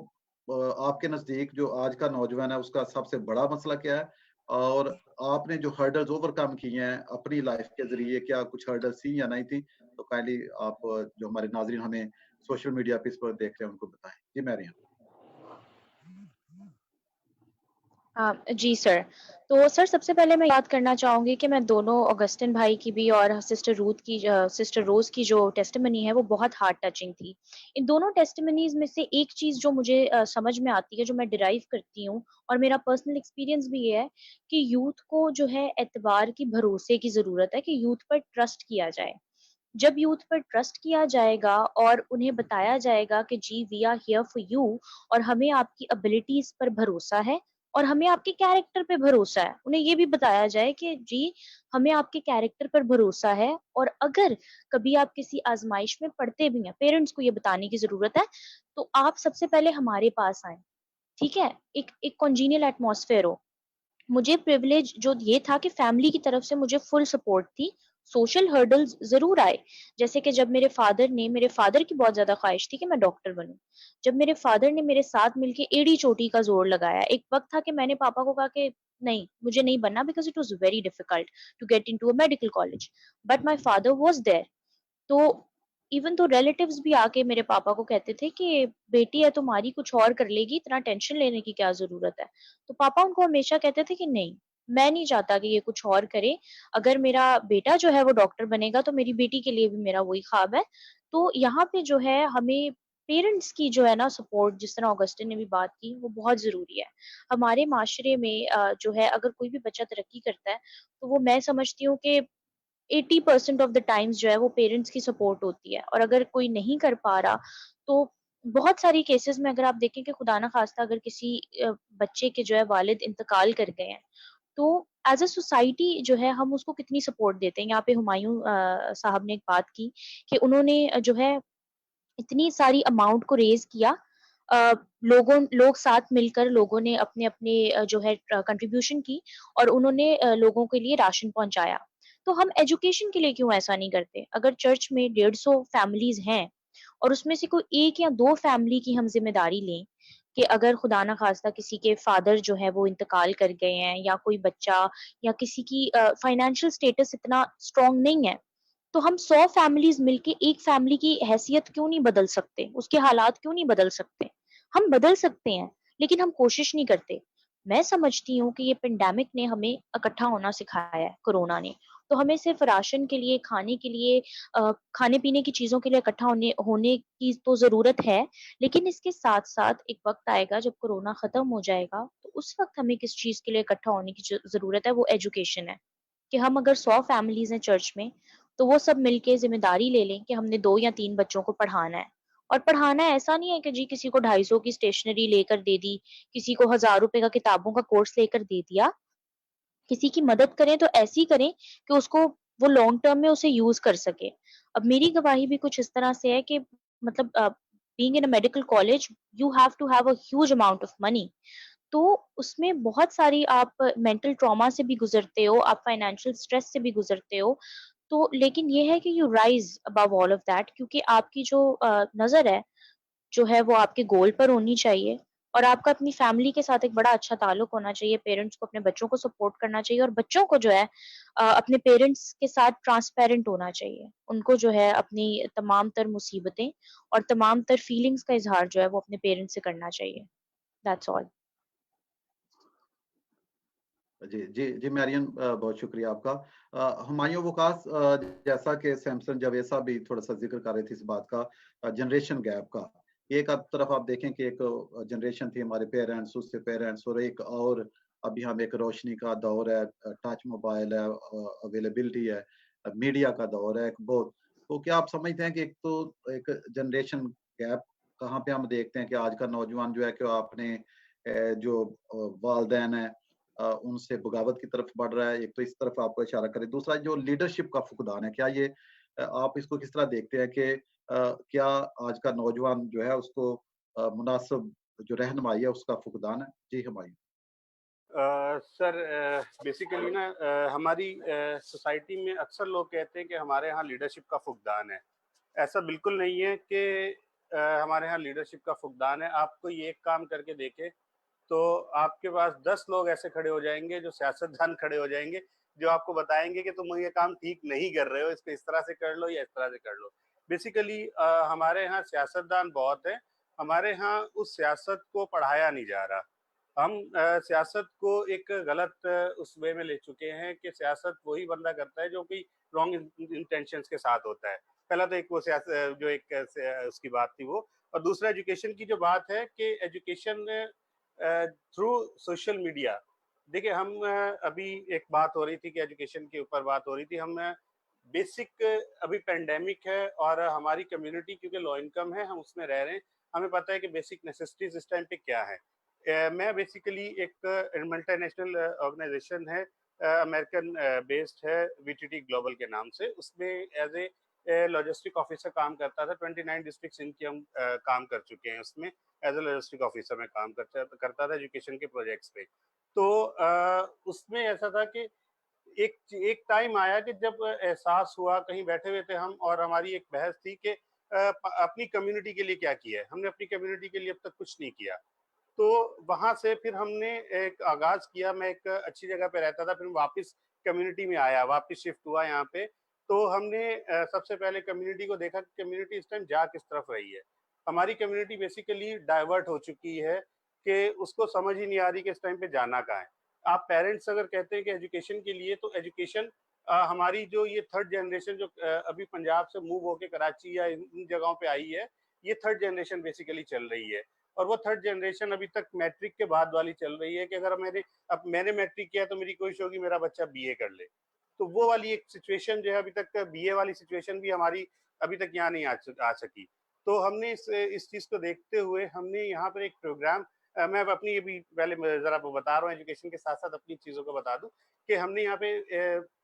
आपके नज़दीक जो आज का नौजवान है उसका सबसे बड़ा मसला क्या है? और आपने जो हर्डल्स ओवरकम किए हैं अपनी लाइफ के ज़रिए, क्या कुछ हर्डल्स थी या नहीं थी? तो काइंडली आप जो हमारे नाज़रीन हमें सोशल मीडिया पे इस पर देख रहे हैं उनको बताएँ। जी, मैरियन। जी सर। तो सर सबसे पहले मैं याद करना चाहूँगी कि मैं दोनों ऑगस्टिन भाई की भी और सिस्टर रोज़ की जो टेस्टिमनी है वो बहुत हार्ट टचिंग थी। इन दोनों टेस्टिमनीज़ में से एक चीज़ जो मुझे समझ में आती है, जो मैं डिराइव करती हूँ और मेरा पर्सनल एक्सपीरियंस भी ये है कि यूथ को जो है एतबार की, भरोसे की ज़रूरत है कि यूथ पर ट्रस्ट किया जाए। जब यूथ पर ट्रस्ट किया जाएगा और उन्हें बताया जाएगा कि जी we are here for you और हमें आपकी एबिलिटीज पर भरोसा है और हमें आपके कैरेक्टर पे भरोसा है। उन्हें ये भी बताया जाए कि जी हमें आपके कैरेक्टर पर भरोसा है और अगर कभी आप किसी आजमाइश में पड़ते भी हैं, पेरेंट्स को ये बताने की ज़रूरत है, तो आप सबसे पहले हमारे पास आएँ, ठीक है? एक एक कॉन्जीनियल एटमॉस्फेयर हो। मुझे प्रिविलेज जो ये था कि फैमिली की तरफ से मुझे फुल सपोर्ट थी। सोशल हर्डल्स ज़रूर आए, जैसे कि जब मेरे फादर की बहुत ज़्यादा ख़्वाहिश थी कि मैं डॉक्टर बनूँ। जब मेरे फादर ने मेरे साथ मिलके एड़ी-चोटी का ज़ोर लगाया, एक वक़्त था कि मैंने पापा को कहा कि नहीं, मुझे नहीं बनना because it was very difficult to get into a medical college, but my father was there. तो इवन तो रिलेटिव्स भी आके मेरे पापा को कहते थे कि बेटी है तुम्हारी, कुछ और कर लेगी, इतना टेंशन लेने की क्या ज़रूरत है। तो पापा उनको हमेशा कहते थे कि नहीं, मैं नहीं चाहता कि ये कुछ और करे। अगर मेरा बेटा जो है वो डॉक्टर बनेगा तो मेरी बेटी के लिए भी मेरा वही ख्वाब है। तो यहाँ पे जो है हमें पेरेंट्स की जो है ना सपोर्ट, जिस तरह ऑगस्टिन ने भी बात की, वो बहुत ज़रूरी है। हमारे माशरे में जो है अगर कोई भी बच्चा तरक्की करता है, तो वो मैं समझती हूँ कि 80% ऑफ द टाइम्स जो है वो पेरेंट्स की सपोर्ट होती है और अगर कोई नहीं कर पा रहा, तो बहुत सारी केसेस में अगर आप देखें कि खुदा ना खास्ता अगर किसी बच्चे के जो है वालिद इंतकाल कर गए हैं, तो एज़ अ सोसाइटी जो है हम उसको कितनी सपोर्ट देते हैं। यहाँ पे हुमायूं साहब ने एक बात की कि उन्होंने जो है इतनी सारी अमाउंट को रेज़ किया। अ, लोग साथ मिलकर लोगों ने अपने-अपने जो है कंट्रीब्यूशन की और उन्होंने लोगों के लिए राशन पहुँचाया। तो हम एजुकेशन के लिए क्यों ऐसा नहीं करते? अगर चर्च में 150 फैमिलीज़ हैं और उसमें से कोई 1 या 2 फैमिली की हम ज़िम्मेदारी लें कि अगर खुदा ना ख़ास्ता किसी के फादर जो है वो इंतकाल कर गए हैं या कोई बच्चा या किसी की फाइनेंशियल स्टेटस इतना स्ट्रॉन्ग नहीं है, तो हम 100 फैमिलीज़ मिलके एक फैमिली की हैसियत क्यों नहीं बदल सकते? उसके हालात क्यों नहीं बदल सकते? हम बदल सकते हैं, लेकिन हम कोशिश नहीं करते। मैं समझती हूँ कि ये पैंडेमिक ने हमें इकट्ठा होना सिखाया है, कोरोना ने। तो हमें सिर्फ़ राशन के लिए, खाने के लिए खाने-पीने की चीज़ों के लिए इकट्ठा होने होने की तो ज़रूरत है, लेकिन इसके साथ-साथ एक वक़्त आएगा जब कोरोना ख़त्म हो जाएगा, तो उस वक़्त हमें किस चीज़ के लिए इकट्ठा होने की ज़रूरत है, वो एजुकेशन है। कि हम अगर 100 फैमिलीज़ हैं चर्च में, तो वो सब मिलके ज़िम्मेदारी ले लें कि हमने 2 या 3 बच्चों को पढ़ाना है। और पढ़ाना ऐसा नहीं है कि जी किसी को 250 की स्टेशनरी लेकर दे दी, किसी को ₹1000 का किताबों का कोर्स लेकर दे दिया। किसी की मदद करें तो ऐसी करें कि उसको वो लॉन्ग टर्म में उसे यूज़ कर सके। अब मेरी गवाही भी कुछ इस तरह से है कि मतलब being in a medical college you have to have a huge amount of money. तो उसमें बहुत सारी आप मेंटल ट्रॉमा से भी गुज़रते हो, आप फाइनेंशियल स्ट्रेस से भी गुज़रते हो। तो लेकिन ये है कि you rise above all of that, क्योंकि आपकी जो नज़र है, जो है वो आपके गोल पर होनी चाहिए और आपका अपनी फैमिली के साथ एक बड़ा अच्छा ताल्लुक होना चाहिए। पेरेंट्स को अपने बच्चों को सपोर्ट करना चाहिए और बच्चों को जो है अपने पेरेंट्स के साथ ट्रांसपेरेंट होना चाहिए। उनको जो है अपनी तमाम तर मुसीबतें और तमाम तर फीलिंग्स का इज़हार जो है वो अपने पेरेंट्स से करना चाहिए। That's all. जी, जी, जी, मैरियन बहुत शुक्रिया आपका। हुमायूं वकास, जैसा कि सैमसन जावेद साहब भी थोड़ा-सा ज़िक्र कर रहे थे इस बात का, जनरेशन गैप का। एक आप तरफ आप देखें कि एक जनरेशन थी हमारे पेरेंट्स, उससे पेरेंट्स, और एक और अभी हम एक रोशनी का दौर है, टच मोबाइल है, अवेलेबिलिटी है, मीडिया का दौर है एक बहुत। तो क्या आप समझते हैं कि एक तो एक जनरेशन गैप कहाँ पे हम देखते हैं कि आज का नौजवान जो है कि वो अपने जो वालिदैन हैं उनसे बगावत की तरफ बढ़ रहा है। एक तो इस तरफ आपको इशारा करें। दूसरा जो लीडरशिप का फुकदान है, क्या ये आप इसको किस तरह देखते हैं कि क्या आज का नौजवान जो है उसको मुनासिब जो रहनुमाई है उसका फुकदान है। जी हुमायूं। सर बेसिकली ना हमारी सोसाइटी में अक्सर लोग कहते हैं कि हमारे यहाँ लीडरशिप का फुकदान है। ऐसा बिल्कुल नहीं है कि हमारे यहाँ लीडरशिप का फुकदान है। आप कोई एक काम करके देखें तो आपके पास 10 लोग ऐसे खड़े हो जाएंगे, जो सियासतदान खड़े हो जाएंगे, जो आपको बताएंगे कि तुम ये काम ठीक नहीं कर रहे हो, इसको इस तरह से कर लो या इस तरह से कर लो। बेसिकली हमारे यहाँ सियासतदान बहुत है, हमारे यहाँ उस सियासत को पढ़ाया नहीं जा रहा। हम सियासत को एक गलत उस वे में ले चुके हैं कि सियासत वही बंदा करता है जो कि रॉन्ग इंटेंशंस के साथ होता है। पहला तो एक वो सियासत जो एक उसकी बात थी वो, और दूसरा एजुकेशन की जो बात है कि एजुकेशन थ्रू सोशल मीडिया। देखिए हम अभी एक बात हो रही थी कि एजुकेशन के ऊपर बात हो रही थी, हम बेसिक अभी पेंडेमिक है और हमारी कम्युनिटी क्योंकि लो इनकम है, हम उसमें रह रहे हैं, हमें पता है कि बेसिक नेसेसिटीज इस टाइम पे क्या है। मैं बेसिकली एक मल्टीनेशनल ऑर्गेनाइजेशन है, अमेरिकन बेस्ड है, वीटीटी ग्लोबल के नाम से, उसमें एज ए लॉजिस्टिक ऑफिसर काम करता था। 29 डिस्ट्रिक्ट्स इनकी हम काम कर चुके हैं, उसमें एज ए लॉजिस्टिक ऑफिसर में काम करता था एजुकेशन के प्रोजेक्ट्स पे। तो उसमें ऐसा था कि एक एक टाइम आया कि जब एहसास हुआ, कहीं बैठे हुए थे हम और हमारी एक बहस थी कि अपनी कम्युनिटी के लिए क्या किया है। हमने अपनी कम्युनिटी के लिए अब तक कुछ नहीं किया। तो वहां से फिर हमने एक आगाज किया। मैं एक अच्छी जगह पे रहता था, फिर वापस कम्युनिटी में आया, वापस शिफ्ट हुआ यहाँ पे। तो हमने सबसे पहले कम्युनिटी को देखा कि कम्युनिटी इस टाइम जा किस तरफ रही है। हमारी कम्युनिटी बेसिकली डाइवर्ट हो चुकी है कि उसको समझ ही नहीं आ रही कि इस टाइम पे जाना कहाँ है। आप पेरेंट्स अगर कहते हैं कि एजुकेशन के लिए, तो एजुकेशन हमारी जो ये थर्ड जनरेशन जो अभी पंजाब से मूव होके कराची या इन जगहों पे आई है, ये थर्ड जनरेशन बेसिकली चल रही है। और वो थर्ड जनरेशन अभी तक मैट्रिक के बाद वाली चल रही है कि अगर मैंने मैट्रिक किया तो मेरी कोशिश होगी मेरा बच्चा बीए कर ले। तो वो वाली एक सिचुएशन जो है, अभी तक बीए वाली सिचुएशन भी हमारी अभी तक यहाँ नहीं आ सकी। तो हमने इस चीज को देखते हुए हमने यहाँ पर एक प्रोग्राम, मैं अपनी अभी पहले जरा बता रहा हूँ, एजुकेशन के साथ साथ अपनी चीजों को बता दूं कि हमने यहाँ पे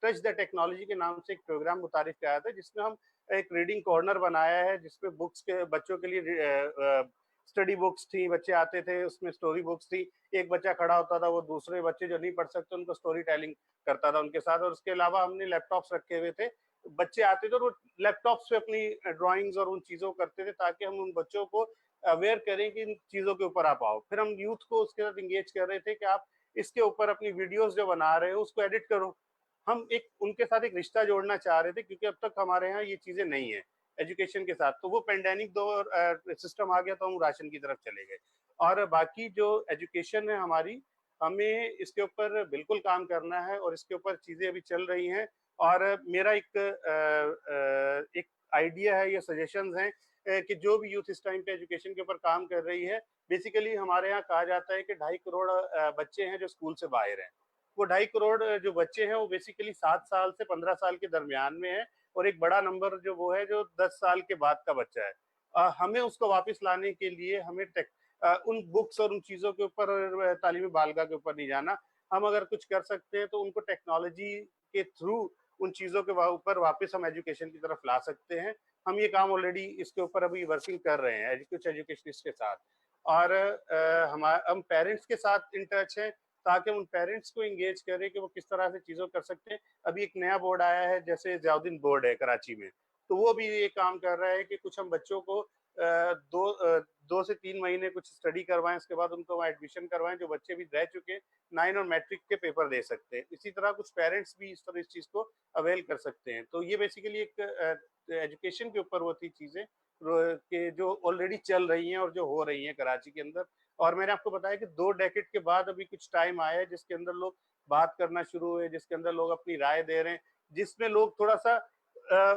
टच द टेक्नोलॉजी के नाम से एक प्रोग्राम मुतारिफ किया था, जिसमें हम एक रीडिंग कॉर्नर बनाया है, जिसमें बुक्स के बच्चों के लिए स्टडी बुक्स थी, बच्चे आते थे, उसमें स्टोरी बुक्स थी। एक बच्चा खड़ा होता था, वो दूसरे बच्चे जो नहीं पढ़ सकते उनको स्टोरी टेलिंग करता था उनके साथ। और उसके अलावा हमने लैपटॉप्स रखे हुए थे, बच्चे आते थे और वो लैपटॉप्स पे अपनी ड्राइंग्स और उन चीजों को करते थे, ताकि हम उन बच्चों को अवेयर करें कि इन चीजों के ऊपर आप आओ। फिर हम यूथ को उसके साथ इंगेज कर रहे थे कि आप इसके ऊपर अपनी वीडियोस जो बना रहे हो उसको एडिट करो। हम एक उनके साथ एक रिश्ता जोड़ना चाह रहे थे, क्योंकि अब तक हमारे यहाँ ये चीजें नहीं है एजुकेशन के साथ। तो वो पेंडेमिक दौर सिस्टम आ गया तो हम राशन की तरफ चले गए। और बाकी जो एजुकेशन है हमारी, हमें इसके ऊपर बिल्कुल काम करना है और इसके ऊपर चीजें अभी चल रही हैं। और मेरा एक आइडिया है, ये सजेशंस हैं कि जो भी यूथ इस टाइम पे एजुकेशन के ऊपर काम कर रही है, बेसिकली हमारे यहाँ कहा जाता है कि 2.5 करोड़ बच्चे हैं जो स्कूल से बाहर हैं। वो 2.5 करोड़ जो बच्चे हैं वो बेसिकली 7 साल से 15 साल के दरमियान में है, और एक बड़ा नंबर जो वो है जो 10 साल के बाद का बच्चा है। हमें उसको वापस लाने के लिए हमें उन बुक्स और उन चीज़ों के ऊपर तालीमी बालगा के ऊपर नहीं जाना। हम अगर कुछ कर सकते हैं तो उनको टेक्नोलॉजी के थ्रू उन चीज़ों के ऊपर वापस हम एजुकेशन की तरफ ला सकते हैं। हम ये काम ऑलरेडी इसके ऊपर अभी वर्किंग कर रहे हैं कुछ एजुकेशनिस्ट के साथ। और हम पेरेंट्स के साथ इन टच हैं, ताकि हम उन पेरेंट्स को इंगेज करें कि वो किस तरह से चीज़ों कर सकते हैं। अभी एक नया बोर्ड आया है, जैसे ज़ियाउद्दीन बोर्ड है कराची में, तो वो भी ये काम कर रहा है कि कुछ हम बच्चों को 2 से 3 महीने कुछ स्टडी करवाएं, उसके बाद उनको वहाँ एडमिशन करवाएं, जो बच्चे भी रह चुके 9 और मैट्रिक के पेपर दे सकते हैं। इसी तरह कुछ पेरेंट्स भी इस तरह इस चीज़ को अवेल कर सकते हैं। तो ये बेसिकली एक एजुकेशन के ऊपर वो थी चीज़ें कि जो ऑलरेडी चल रही हैं और जो हो रही हैं कराची के अंदर। और मैंने आपको बताया कि 2 डेकेड के बाद अभी कुछ टाइम आया है जिसके अंदर लोग बात करना शुरू हुए, जिसके अंदर लोग अपनी राय दे रहे हैं, जिसमें लोग थोड़ा सा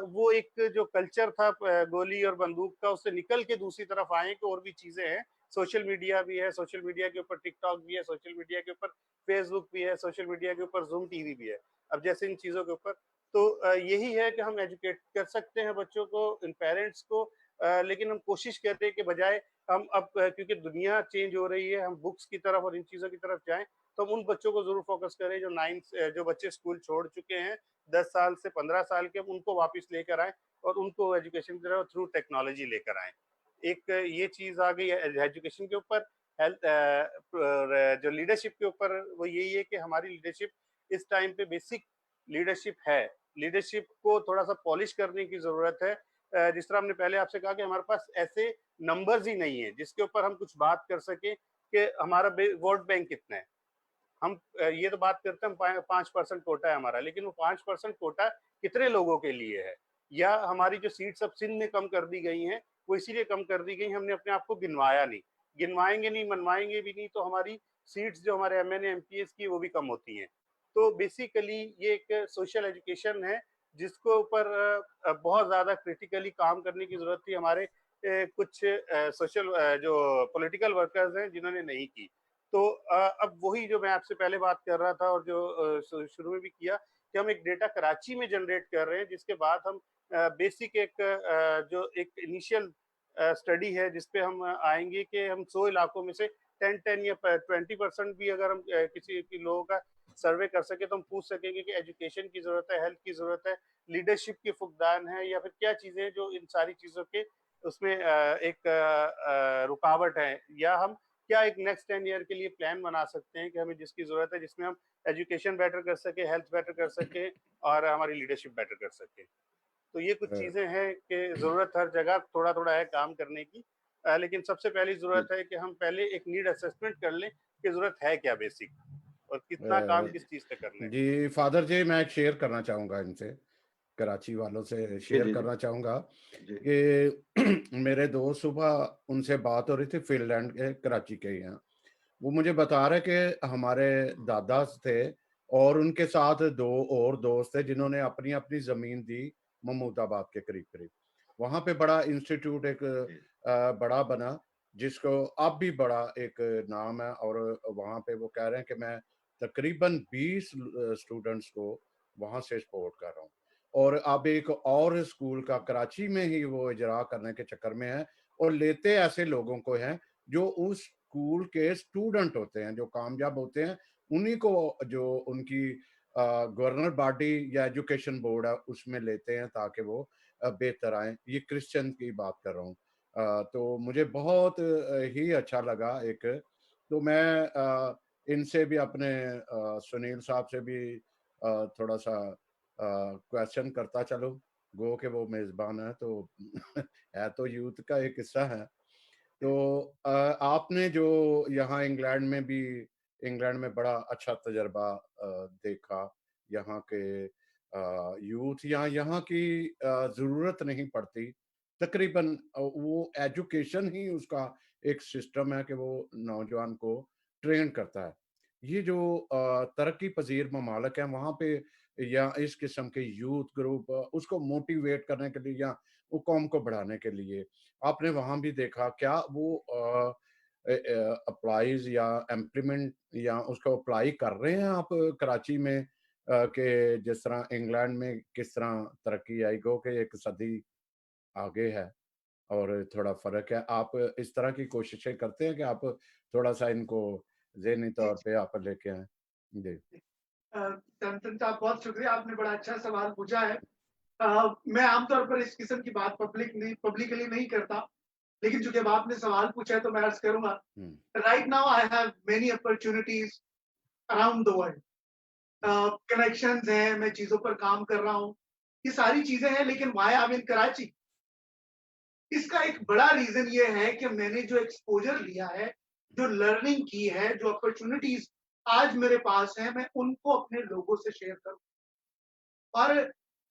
वो एक जो कल्चर था गोली और बंदूक का, उससे निकल के दूसरी तरफ आए कि और भी चीजें हैं। सोशल मीडिया भी है, सोशल मीडिया के ऊपर टिकटॉक भी है, सोशल मीडिया के ऊपर फेसबुक भी है, सोशल मीडिया के ऊपर जूम टीवी भी है। अब जैसे इन चीजों के ऊपर तो यही है कि हम एजुकेट कर सकते हैं बच्चों को, इन पेरेंट्स को, लेकिन हम कोशिश करते हैं कि बजाय हम अब क्योंकि दुनिया चेंज हो रही है, हम बुक्स की तरफ और इन चीज़ों की तरफ जाएं, तो हम उन बच्चों को ज़रूर फोकस करें जो बच्चे स्कूल छोड़ चुके हैं 10 साल से 15 साल के, उनको वापस लेकर आएँ और उनको एजुकेशन की तरफ थ्रू टेक्नोलॉजी लेकर आएँ। एक ये चीज़ आ गई है एजुकेशन के ऊपर। हेल्थ जो लीडरशिप के ऊपर वो यही है कि हमारी लीडरशिप इस टाइम पे बेसिक लीडरशिप है, लीडरशिप को थोड़ा सा पॉलिश करने की जरूरत है। जिस तरह हमने पहले आपसे कहा कि हमारे पास ऐसे नंबर्स ही नहीं है जिसके ऊपर हम कुछ बात कर सके कि हमारा वोट बैंक कितना है। हम ये तो बात करते हैं 5% कोटा है हमारा, लेकिन वो 5% कोटा कितने लोगों के लिए है, या हमारी जो सीट्स अब सिंध में कम कर दी गई हैं वो इसीलिए कम कर दी गई, हमने अपने आप को गिनवाया नहीं, गिनवाएंगे नहीं, मनवाएंगे भी नहीं, तो हमारी सीट्स जो हमारे एमएनए एमपीएस की वो भी कम होती हैं। तो बेसिकली ये एक सोशल एजुकेशन है जिसको ऊपर बहुत ज्यादा क्रिटिकली काम करने की जरूरत थी। हमारे कुछ सोशल जो पॉलिटिकल वर्कर्स हैं जिन्होंने नहीं की। तो अब वही जो मैं आपसे पहले बात कर रहा था और जो शुरू में भी किया कि हम एक डेटा कराची में जनरेट कर रहे हैं, जिसके बाद हम बेसिक एक जो एक इनिशियल स्टडी है जिसपे हम आएंगे कि हम 100 इलाकों में से 10 या 20% भी अगर हम किसी लोगों का सर्वे कर सके तो हम पूछ सकेंगे कि एजुकेशन की जरूरत है, हेल्थ की जरूरत है, लीडरशिप की फुकदान है, या फिर क्या चीजें जो इन सारी चीजों के उसमें एक रुकावट है, या हम क्या एक नेक्स्ट 10 ईयर के लिए प्लान बना सकते हैं कि हमें जिसकी जरूरत है, जिसमें हम एजुकेशन बेटर कर सके, हेल्थ बेटर कर सके और हमारी लीडरशिप बेटर कर सके। तो ये कुछ चीजें हैं कि जरूरत हर जगह थोड़ा थोड़ा है काम करने की, लेकिन सबसे पहली जरूरत है कि हम पहले एक नीड असेसमेंट कर लें कि जरूरत है क्या बेसिक और कितना काम किस चीज पे करना है। जी फादर जी, मैं शेयर करना चाहूंगा इनसे, कराची वालों से शेयर करना चाहूंगा कि मेरे दोस्त सुबह उनसे बात हो रही थी, फिनलैंड के, कराची के हैं। वो मुझे बता रहे कि हमारे दादा थे और उनके साथ 2 और दोस्त थे जिन्होंने अपनी अपनी जमीन दी महमूदाबाद के करीब करीब। वहां पे बड़ा इंस्टीट्यूट एक बड़ा बना जिसको अब भी बड़ा एक नाम है, और वहां पे वो कह रहे हैं कि मैं तकरीबन 20 स्टूडेंट्स को वहां से सपोर्ट कर रहा हूँ। और अब एक और स्कूल का कराची में ही वो इजरा करने के चक्कर में है, और लेते ऐसे लोगों को हैं जो उस स्कूल के स्टूडेंट होते हैं, जो कामयाब होते हैं, उन्हीं को जो उनकी गवर्नर बॉडी या एजुकेशन बोर्ड है उसमें लेते हैं ताकि वो बेहतर आए। ये क्रिश्चियन की बात कर रहा हूँ। तो मुझे बहुत ही अच्छा लगा एक। तो मैं इनसे भी अपने सुनील साहब से भी थोड़ा सा क्वेश्चन करता चलो, गो के वो मेजबान है तो है तो यूथ का एक हिस्सा है। तो आपने जो यहाँ इंग्लैंड में बड़ा अच्छा तजर्बा देखा, यहाँ के यूथ, यहाँ की ज़रूरत नहीं पड़ती तकरीबन, वो एजुकेशन ही उसका एक सिस्टम है कि वो नौजवान को ट्रेन करता है। ये जो तरक्की पजीर ममालिक हैं वहाँ पे, या इस किस्म के यूथ ग्रुप उसको मोटिवेट करने के लिए या वो कौम को बढ़ाने के लिए आपने वहां भी देखा क्या वो अप्लाईज या इम्प्लीमेंट या उसको अप्लाई कर रहे हैं आप कराची में, कि जिस तरह इंग्लैंड में किस तरह तरक्की आई, गो के एक सदी आगे है और थोड़ा फर्क है। आप इस तरह की कोशिशें करते हैं कि आप थोड़ा सा इनको ज़हनी तौर पे आप लेके आए? जी संतन साहब, बहुत शुक्रिया, आपने बड़ा अच्छा सवाल पूछा है। मैं आमतौर पर इस किस्म की बात पब्लिकली नहीं करता, लेकिन चूंकि आपने सवाल पूछा है तो मैं अर्ज करूंगा। Right now I have many opportunities around the world, connections हैं, मैं चीजों पर काम कर रहा हूँ, ये सारी चीजें हैं, लेकिन व्हाई आई एम इन कराची, इसका एक बड़ा रीजन ये है कि मैंने जो एक्सपोजर लिया है, जो लर्निंग की है, जो अपॉर्चुनिटीज आज मेरे पास है, मैं उनको अपने लोगों से शेयर करूं। और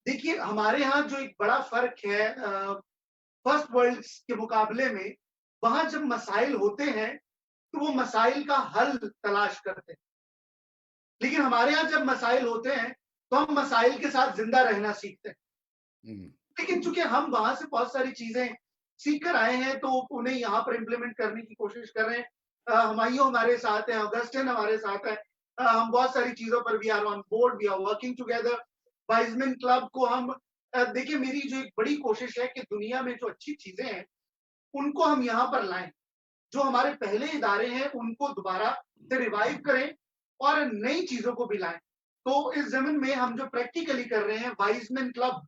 देखिए, हमारे यहाँ जो एक बड़ा फर्क है फर्स्ट वर्ल्ड के मुकाबले में, वहां जब मसाइल होते हैं तो वो मसाइल का हल तलाश करते हैं, लेकिन हमारे यहाँ जब मसाइल होते हैं तो हम मसाइल के साथ जिंदा रहना सीखते हैं। लेकिन चूंकि हम वहां से बहुत सारी चीजें सीख कर आए हैं तो उन्हें यहाँ पर इम्प्लीमेंट करने की कोशिश कर रहे हैं। हुमायूं हमारे साथ है, ऑगस्टिन हमारे साथ है, हम बहुत सारी चीजों पर we are on board, we are working together. Wiseman Club को हम देखिए, मेरी जो एक बड़ी कोशिश है कि दुनिया में जो अच्छी चीजें हैं उनको हम यहाँ पर लाएं, जो हमारे पहले इदारे हैं उनको दोबारा से रिवाइव करें और नई चीजों को भी लाएं। तो इस जमीन में हम जो प्रैक्टिकली कर रहे हैं, वाइजमैन क्लब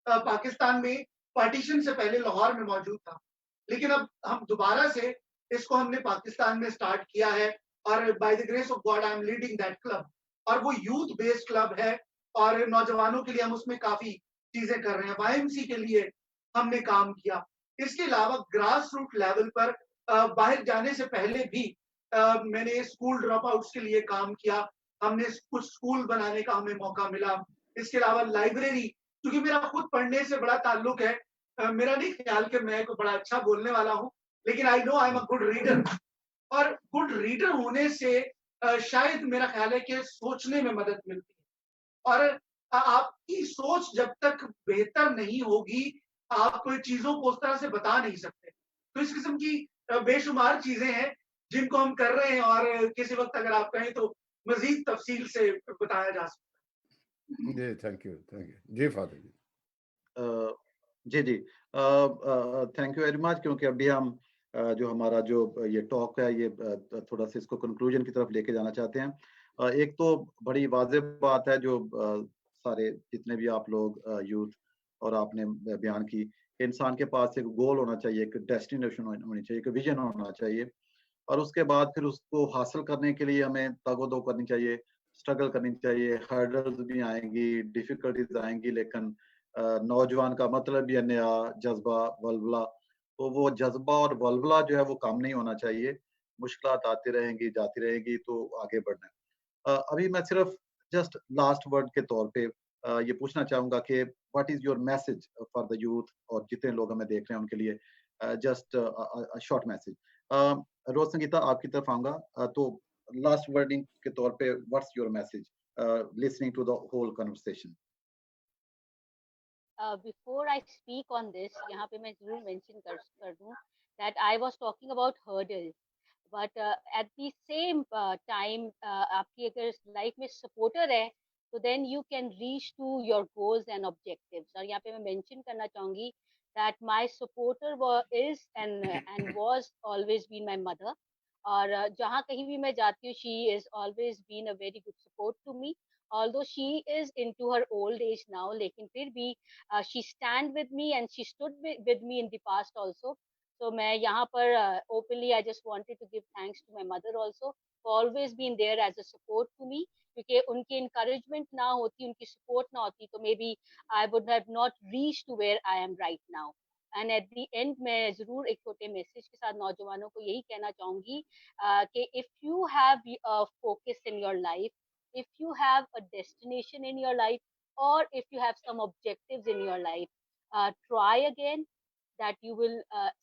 पाकिस्तान में पार्टीशन से पहले लाहौर में मौजूद था, लेकिन अब हम दोबारा से इसको हमने पाकिस्तान में स्टार्ट किया है और bye the grace of God I am leading that club और वो यूथ बेस्ड क्लब है और नौजवानों के लिए हम उसमें काफी चीजें कर रहे हैं। वाईएमसी के लिए हमने काम किया। इसके अलावा ग्रास रूट लेवल पर बाहर जाने से पहले भी मैंने स्कूल ड्रॉप आउट्स के लिए काम किया। हमने कुछ स्कूल बनाने का हमें मौका मिला। इसके अलावा लाइब्रेरी, क्योंकि मेरा खुद पढ़ने से बड़ा ताल्लुक है, मेरा नहीं ख्याल कि मैं कोई बड़ा अच्छा बोलने वाला हूँ, लेकिन I know I am a good reader और गुड रीडर होने से शायद मेरा ख्याल है कि सोचने में मदद मिलती है और आपकी सोच जब तक बेहतर नहीं होगी आप चीजों को उस तरह से बता नहीं सकते। तो इस किस्म की बेशुमार चीजें हैं जिनको हम कर रहे हैं और किसी वक्त अगर आप कहें तो मजीद तफसील से बताया जा सकता है। जी थैंक यू जी फादर जी। जी थैंक यू वेरी मच। क्योंकि अभी हम जो हमारा जो ये टॉक है ये थोड़ा सा इसको कंक्लूजन की तरफ लेके जाना चाहते हैं। एक तो बड़ी वाज़ेह बात है जो सारे जितने भी आप लोग यूथ और आपने बयान की, इंसान के पास एक गोल होना चाहिए, एक डेस्टिनेशन होनी चाहिए, एक विजन होना चाहिए और उसके बाद फिर उसको हासिल करने के लिए हमें तगो-दो करनी चाहिए, स्ट्रगल करनी चाहिए। हर्डल्स भी आएंगी, डिफिकल्टीज आएंगी, लेकिन नौजवान का मतलब भी है नया जज्बा, वल्वला। तो वो जज्बा और वल्वला जो है वो कम नहीं होना चाहिए। मुश्किलात आती रहेंगी, जाती रहेंगी, तो आगे बढ़ना है। अभी मैं सिर्फ जस्ट लास्ट वर्ड के तौर पे ये पूछना चाहूंगा कि what is your message for the youth और जितने लोग हमें देख रहे हैं उनके लिए just short message. Rose Sangeeta आपकी तरफ आऊंगा। तो लास्ट वर्डिंग के तौर पे what's your message listening to the whole conversation. Before I speak on this, यहाँ पे मैं जरूर mention कर दूँ that I was talking about hurdles, but at the same time आपकी अगर लाइफ में सपोर्टर है तो then you can reach to your goals and objectives। और यहाँ पे मैं mention करना चाहूँगी that my supporter is and was always been my mother। और जहाँ कहीं भी मैं जाती हूँ she is always been a very good support to me, although she is into her old age now, लेकिन फिर भी she stand with me and she stood with me in the past also। So मैं यहाँ पर openly I just wanted to give thanks to my mother also for always being there as a support to me, क्योंकि उनकी encouragement ना होती, उनकी support ना होती तो maybe I would have not reached to where I am right now। And at the end मैं जरूर एक छोटे मैसेज के साथ नौजवानों को यही कहना चाहूंगी कि if you have a focus in your life, if you have a destination in your life, or if you have some objectives in your life, try again, that you will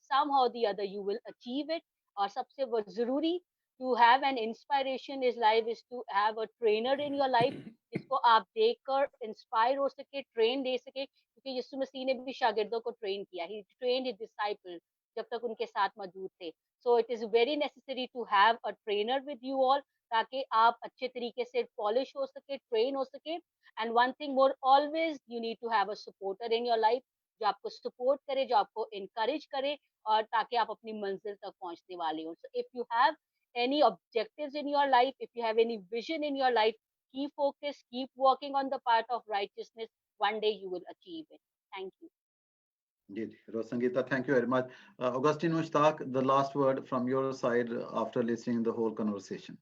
somehow or the other you will achieve it। और सबसे जरूरी to have an inspiration is life is to have a trainer in your life जिसको आप देखकर inspire हो सके, train दे सके, क्योंकि यीशु मसीह ने भी शागिर्दों को ट्रेन किया। ही ट्रेन हिज डिसाइपल जब तक उनके साथ मौजूद थे। So it is very necessary to have a trainer with you all, ताकि आप अच्छे तरीके से पॉलिश हो सके, ट्रेन हो सके। And one thing more, always you need to have a supporter in your life जो आपको सपोर्ट करे, जो आपको इनकरेज करे, और ताकि आप अपनी मंजिल तक पहुंचने वाले हो। So if you have any objectives in your life, if you have any vision in your life, keep focused, keep walking on the path of righteousness, one day you will achieve it। Thank you। जी Rose Sangeeta, thank you very much। Augustine Mushtaq, the last word from your side after listening the whole conversation।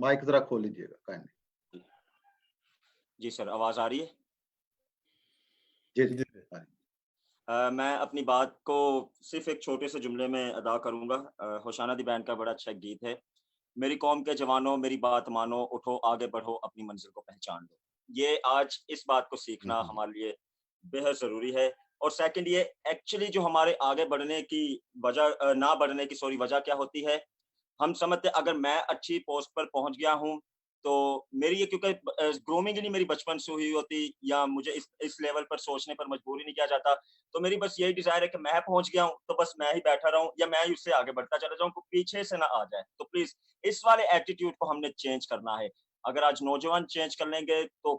Mike जरा खोल लीजिएगा kindly. जी sir, आवाज आ रही है? जी मैं अपनी बात को सिर्फ एक छोटे से जुमले में अदा करूंगा। होशाना दी बैंड का बड़ा अच्छा गीत है, मेरी कौम के जवानों मेरी बात मानो, उठो आगे बढ़ो अपनी मंजिल को पहचान लो। ये आज इस बात को सीखना हमारे लिए बेहद जरूरी है। और सेकंड, ये एक्चुअली जो हमारे आगे बढ़ने की वजह, ना बढ़ने की वजह क्या होती है, हम समझते अगर मैं अच्छी पोस्ट पर पहुंच गया हूं तो मेरी ये, क्योंकि ग्रूमिंग ही नहीं मेरी बचपन से हुई होती, या मुझे इस लेवल पर सोचने पर मजबूर ही नहीं किया जाता, तो मेरी बस यही डिजायर है कि मैं पहुंच गया हूं तो बस मैं ही बैठा रहूं या मैं उससे आगे बढ़ता चला जाऊं, पीछे से ना आ जाए। तो प्लीज इस वाले एटीट्यूड को हमने चेंज करना है। अगर आज नौजवान चेंज कर लेंगे तो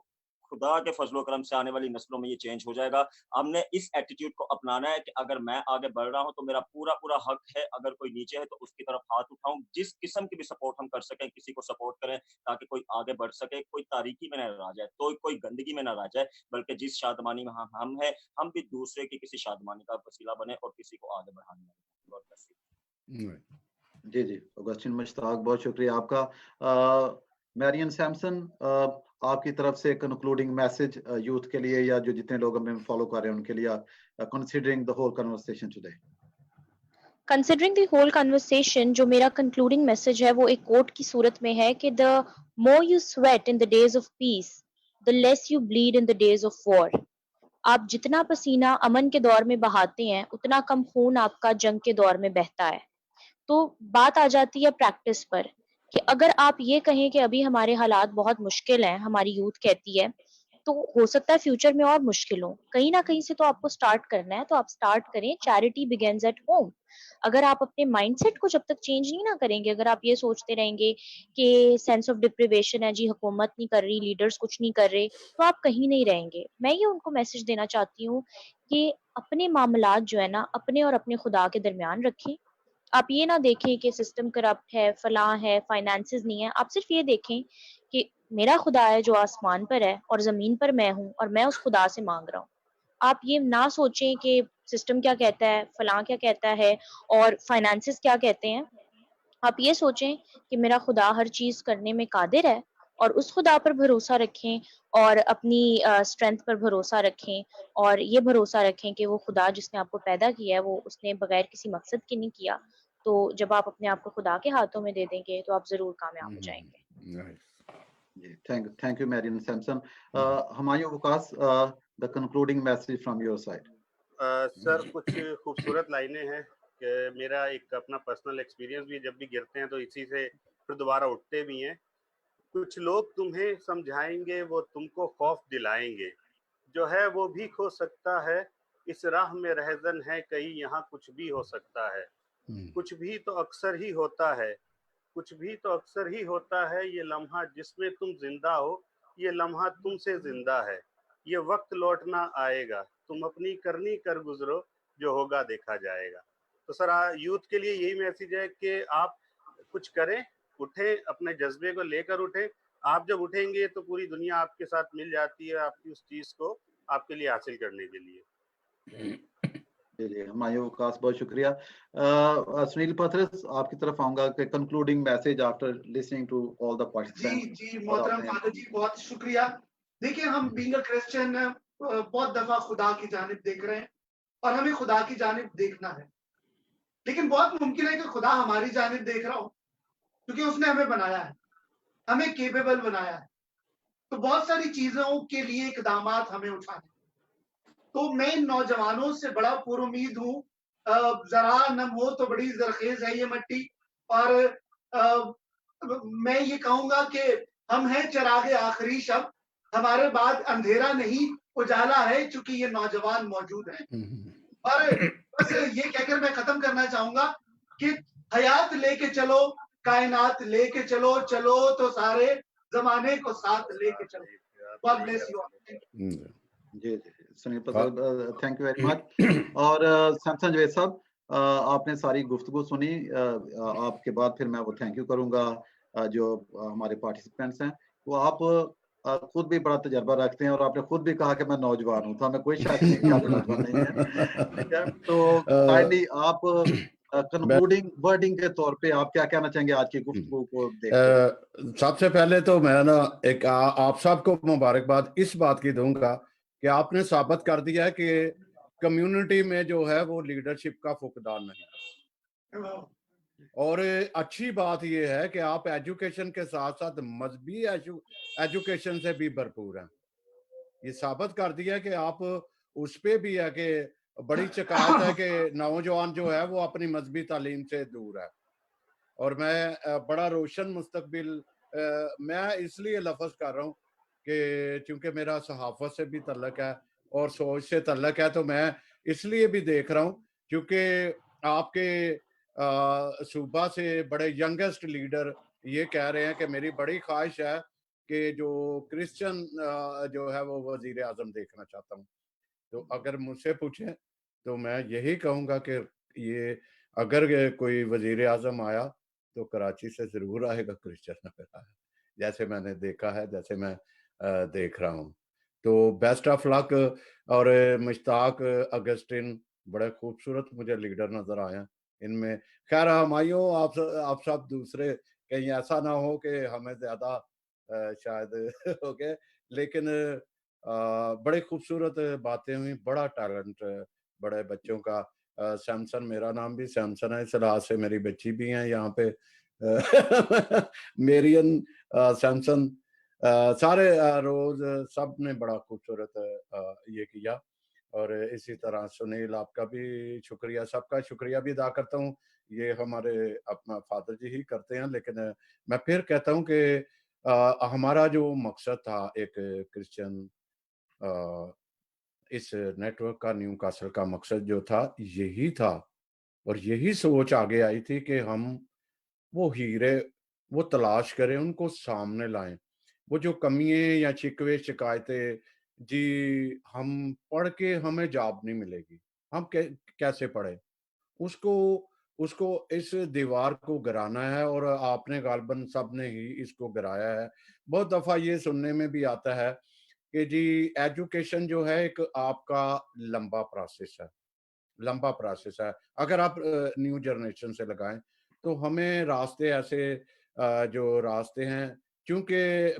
खुदा के फजलो करम से आने वाली नस्लों में ये चेंज हो जाएगा। हमने इस एटीट्यूड को अपनाना है कि अगर मैं आगे बढ़ रहा हूँ तो मेरा पूरा हक है, अगर कोई नीचे है तो उसकी तरफ हाथ उठाऊं। जिस किस्म की भी सपोर्ट हम कर सकें, किसी को सपोर्ट करें ताकि कोई आगे बढ़ सके, कोई तारीकी में न रह जाए, तो कोई गंदगी में न रह जाए, बल्कि जिस शादमानी में हम हैं, हम भी दूसरे की किसी शादमानी का वसीला बने और किसी को आगे बढ़ाने में। God bless you. जी जी, ऑगस्टिन मुश्ताक, बहुत शुक्रिया आपका। मैरियन सैमसन, आपकी तरफ से कंक्लूडिंग मैसेज यूथ के लिए या जो जितने लोग हमें फॉलो कर रहे हैं उनके लिए, considering the whole conversation today. Considering the whole conversation, जो मेरा कंक्लूडिंग मैसेज है वो एक कोट की सूरत में है कि the more you sweat in the days of peace, the less you bleed in the days of war. आप जितना पसीना अमन के दौर में बहाते हैं, उतना कम खून आपका जंग के दौर में बहता है। तो बात आ जाती है प्रैक्टिस पर कि अगर आप ये कहें कि अभी हमारे हालात बहुत मुश्किल हैं, हमारी यूथ कहती है, तो हो सकता है फ्यूचर में और मुश्किल हो। कहीं ना कहीं से तो आपको स्टार्ट करना है, तो आप स्टार्ट करें। Charity begins at home. अगर आप अपने माइंडसेट को जब तक चेंज नहीं ना करेंगे, अगर आप ये सोचते रहेंगे कि सेंस ऑफ डिप्रिवेशन है जी, हुकूमत नहीं कर रही, लीडर्स कुछ नहीं कर रहे, तो आप कहीं नहीं रहेंगे। मैं ये उनको मैसेज देना चाहती हूँ कि अपने मामलात जो है ना, अपने और अपने खुदा के दरमियान रखें। आप ये ना देखें कि सिस्टम करप्ट है, फलां है, फाइनेंसेस नहीं है। आप सिर्फ ये देखें कि मेरा खुदा है जो आसमान पर है और जमीन पर मैं हूँ, और मैं उस खुदा से मांग रहा हूँ। आप ये ना सोचें कि सिस्टम क्या कहता है, फलां क्या कहता है और फाइनेंसेस क्या कहते हैं। आप ये सोचें कि मेरा खुदा हर चीज करने में कादिर है, और उस खुदा पर भरोसा रखें और अपनी स्ट्रेंथ पर भरोसा रखें, और ये भरोसा रखें कि वो खुदा जिसने आपको पैदा किया है, वो उसने बगैर किसी मकसद के नहीं किया। तो जब आप अपने आप को खुदा के हाथों में दे देंगे तो आप जरूर कामयाब हो जाएंगे। जी, thank you Marian Samson. Humayun Waqas, the concluding message from your side. Sir, कुछ खूबसूरत लाइनें हैं कि मेरा एक अपना पर्सनल एक्सपीरियंस भी, जब भी गिरते हैं तो इसी से फिर दोबारा उठते भी हैं। कुछ लोग तुम्हें समझाएंगे, वो तुमको खौफ दिलाएंगे, जो है वो भी खो सकता है, इस राह में रहजन है, कहीं यहाँ कुछ भी हो सकता है। कुछ भी तो अक्सर ही होता है, कुछ भी तो अक्सर ही होता है, ये लम्हा जिसमें तुम जिंदा हो, ये लम्हा तुमसे जिंदा है, ये वक्त लौटना आएगा, तुम अपनी करनी कर गुजरो, जो होगा देखा जाएगा। तो सर, यूथ के लिए यही मैसेज है कि आप कुछ करें, उठें, अपने जज्बे को लेकर उठें। आप जब उठेंगे तो पूरी दुनिया आपके साथ मिल जाती है, आपकी उस चीज को आपके लिए हासिल करने के लिए। जी, हुमायूं वकास, बहुत शुक्रिया। सुनील पथरस, आपकी तरफ आऊंगा कि concluding message after listening to all the participants. जी मोहतरम फादर जी, बहुत शुक्रिया। देखिए, हम बीइंग अ क्रिश्चियन बहुत दफा खुदा की जानिब देख रहे हैं और हमें खुदा की जानिब देखना है, लेकिन बहुत मुमकिन है कि खुदा हमारी जानिब देख रहा हो, क्योंकि उसने हमें बनाया है, हमें केपेबल बनाया है। तो बहुत सारी चीजों के लिए इकदामात हमें उठाने। तो मैं नौजवानों से बड़ा पुरुमीद हूँ। जरा नम हो तो बड़ी जरखेज है ये मट्टी, और मैं ये कहूंगा कि हम हैं चिरागे आखिरी शब, हमारे बाद अंधेरा नहीं उजाला है, चूंकि ये नौजवान मौजूद हैं। और बस ये कहकर मैं खत्म करना चाहूंगा कि हयात लेके चलो, कायनात लेके चलो, चलो तो सारे जमाने को साथ लेके चलो। God bless you all. जी जी, Sunil Patras, thank you very much. और सैमसन जवेद साहब, आपने सारी गुफ्तगू सुनी। आपके बाद फिर मैं वो थैंक यू करूंगा जो हमारे पार्टिसिपेंट्स हैं। वो आप खुद भी बड़ा तजर्बा रखते हैं और आपने खुद भी कहा कि मैं नौजवान हूँ, तो हमें कोई शक नहीं कि आप नौजवान नहीं है। ठीक है, तो काइंडली आप कंक्लूडिंग वर्डिंग के तौर पे आप क्या कहना चाहेंगे आज की गुफ्तगू को देखते? सबसे पहले तो मैं ना एक आप सबको मुबारकबाद इस बात की दूंगा कि आपने साबित कर दिया है कि कम्युनिटी में जो है वो लीडरशिप का फुकदान नहीं। और अच्छी बात यह है कि आप एजुकेशन के साथ साथ मजहबी एजुकेशन से भी भरपूर हैं। ये साबित कर दिया कि आप उस पे भी है कि बड़ी शिकायत है कि नौजवान जो है वो अपनी मजहबी तालीम से दूर है। और मैं बड़ा रोशन मुस्तकबिल मैं इसलिए लफ्ज कर रहा हूँ कि चूंकि मेरा सहाफत से भी तल्लक है और सोच से तल्लक है, तो मैं इसलिए भी देख रहा हूँ क्योंकि आपके सूबा से बड़े यंगेस्ट लीडर ये कह रहे हैं कि मेरी बड़ी ख्वाहिश है कि जो क्रिश्चियन जो है वो वजीर आजम देखना चाहता हूँ। तो अगर मुझसे पूछें तो मैं यही कहूँगा कि ये अगर कोई वजीर आजम आया तो कराची से ज़रूर आएगा क्रिश्चियन अगर आया, जैसे मैंने देखा है, जैसे मैं देख रहा हूँ। तो बेस्ट ऑफ लक। और मुश्ताक, अगस्टिन, बड़े खूबसूरत मुझे लीडर नज़र आए हैं इनमें। खैर हुमायूं, आप सब दूसरे, कहीं ऐसा ना हो कि हमें ज़्यादा शायद हो गए, लेकिन बड़े खूबसूरत बातें हुई, बड़ा टैलेंट बड़े बच्चों का। सैमसन, मेरा नाम भी सैमसन है, इस लिहाज से मेरी बच्ची भी है यहाँ पे मेरियन, सैमसन, सारे रोज सब ने बड़ा खूबसूरत ये किया। और इसी तरह सुनील, आपका भी शुक्रिया, सबका शुक्रिया भी अदा करता हूँ। ये हमारे अपना फादर जी ही करते हैं, लेकिन मैं फिर कहता हूँ कि हमारा जो मकसद था एक क्रिश्चियन, अ, इस नेटवर्क का, न्यू कासल का मकसद जो था यही था, और यही सोच आगे आई थी कि हम वो हीरे वो तलाश करें, उनको सामने लाएं। वो जो कमियां या शिकवे शिकायतें, जी हम पढ़ के हमें जॉब नहीं मिलेगी, हम कैसे पढ़े उसको, उसको इस दीवार को गिराना है। और आपने गालबन सब ने ही इसको गिराया है। बहुत दफा ये सुनने में भी आता है कि जी एजुकेशन जो है एक आपका लंबा प्रोसेस है, लंबा प्रोसेस है। अगर आप न्यू जनरेशन से लगाएं तो हमें रास्ते ऐसे जो रास्ते हैं, क्योंकि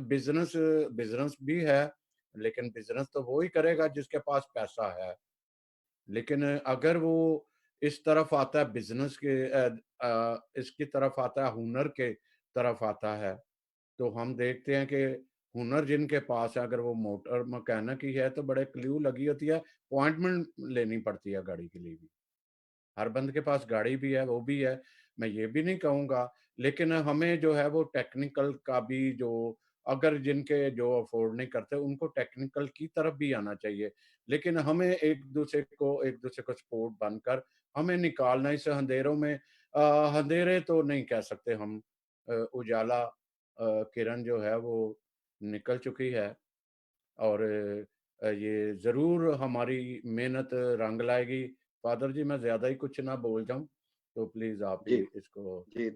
बिजनेस बिजनेस भी है, लेकिन बिजनेस तो वो ही करेगा जिसके पास पैसा है। लेकिन अगर वो इस तरफ आता है बिजनेस के, इसकी तरफ आता है, हुनर के तरफ आता है, तो हम देखते हैं कि हुनर जिनके पास है, अगर वो मोटर मैकेनिक ही है तो बड़े क्ल्यू लगी होती है, अपॉइंटमेंट लेनी पड़ती है गाड़ी के लिए भी। हर बंदे के पास गाड़ी भी है, वो भी है, मैं ये भी नहीं कहूँगा। लेकिन हमें जो है वो टेक्निकल का भी, जो अगर जिनके जो अफ़ोर्ड नहीं करते उनको टेक्निकल की तरफ भी आना चाहिए। लेकिन हमें एक-दूसरे को सपोर्ट बनकर हमें निकालना इस अंधेरों में। अंधेरे तो नहीं कह सकते हम, उजाला, किरण जो है वो निकल चुकी है। और ये ज़रूर हमारी मेहनत रंग लाएगी। फादर जी, मैं ज़्यादा ही कुछ ना बोल जाऊँ, तो प्लीज़ आप जी ही इसको। जी, जी।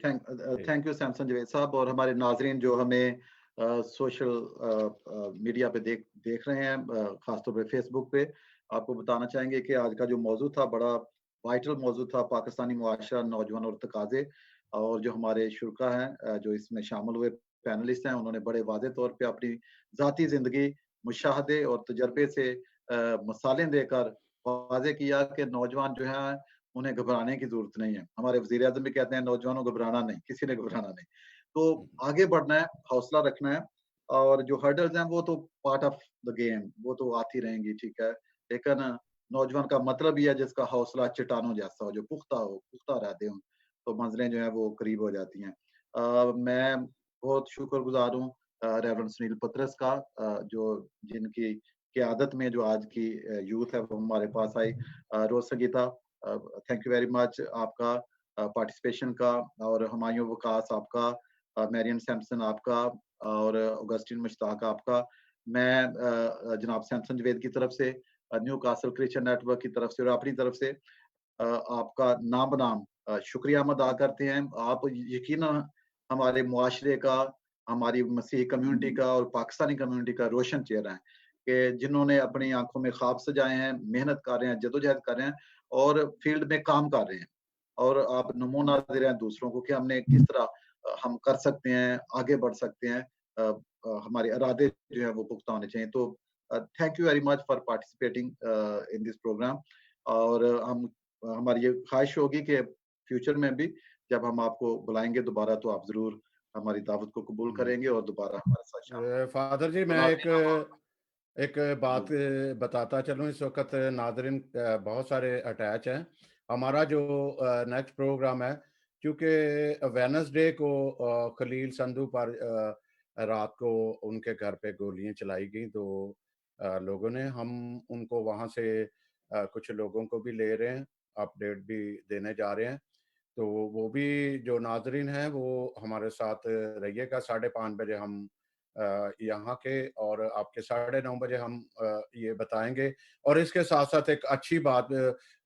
थैंक यू सैमसन जवेद साहब, और हमारे नाजरीन जो हमें सोशल मीडिया पे देख देख रहे हैं, खासतौर पे फेसबुक पे, आपको बताना चाहेंगे कि आज का जो मौजू था बड़ा वाइटल मौजू था, पाकिस्तानी मुआशरा, नौजवान और तकाजे। और जो हमारे शुरा हैं, जो इसमें शामिल हुए पैनलिस्ट हैं, उन्होंने बड़े वादे तौर पे अपनी ज़ाती ज़िंदगी, मुशाहदे और तजर्बे से मिसालें देकर वाज़े किया कि नौजवान जो हैं उन्हें घबराने की ज़रूरत नहीं है। हमारे वज़ीर-ए-आज़म भी कहते हैं नौजवानों घबराना नहीं, किसी ने घबराना नहीं। तो आगे बढ़ना है, हौसला रखना है, और जो हर्डल्स हैं वो तो पार्ट ऑफ द गेम, वो तो आती रहेंगी, ठीक है। लेकिन नौजवान का मतलब ये है जिसका हौसला चट्टानों जैसा हो, जो पुख्ता हो, पुख्ता इरादे हों, तो मंज़िलें जो हैं वो करीब हो जाती हैं। मैं बहुत शुक्रगुज़ार हूँ रेवरेंड सुनील पतरस का, जो जिनकी क़यादत में जो आज की यूथ है वो हमारे पास आई। Rose Sangeeta, thank you very much आपका पार्टिसिपेशन का, और हुमायूं वकास आपका, मैरियन सैमसन आपका, और ऑगस्टिन मुश्ताक आपका। मैं जनाब सैमसन जवेद की तरफ से, न्यू कासल क्रिश्चियन नेटवर्क की तरफ से और अपनी तरफ से आपका नाम बनाम शुक्रिया हम अदा करते हैं। आप यकीनन हमारे मुआशरे का, हमारी मसीही कम्युनिटी का और पाकिस्तानी कम्युनिटी का रोशन चेहरा है, कि जिन्होंने अपनी आंखों में ख्वाब सजाए हैं, मेहनत कर रहे हैं, जदोजहद कर रहे हैं और फील्ड में काम कर रहे हैं। और आप नमूना दे रहे हैं दूसरों को कि हमने किस तरह हम कर सकते हैं, आगे बढ़ सकते हैं। हमारे इरादे जो हैं वो पुख्ता होने चाहिए। तो thank you very much for participating in this programme. और हमारी ये ख्वाहिश होगी कि फ्यूचर में भी जब हम आपको बुलाएँगे दोबारा, तो आप ज़रूर हमारी दावत को कबूल करेंगे और दोबारा हमारे साथ शामिल होंगे। फादर जी, तो मैं एक नाज़रीन, अब आप एक बात जी, बताता चलूँ। इस वक्त नादरिन बहुत सारे अटैच हैं। हमारा जो नेक्स्ट प्रोग्राम है, क्योंकि वेडनेसडे को खलील संधू पर रात को उनके घर पे गोलियां चलाई गई, तो लोगों ने, हम उनको वहाँ से कुछ लोगों को भी ले रहे हैं, अपडेट भी देने जा रहे हैं। तो वो भी जो नाजरीन हैं वो हमारे साथ रहिएगा। 5:30 बजे हम यहाँ के, और आपके 9:30 बजे हम ये बताएंगे। और इसके साथ साथ एक अच्छी बात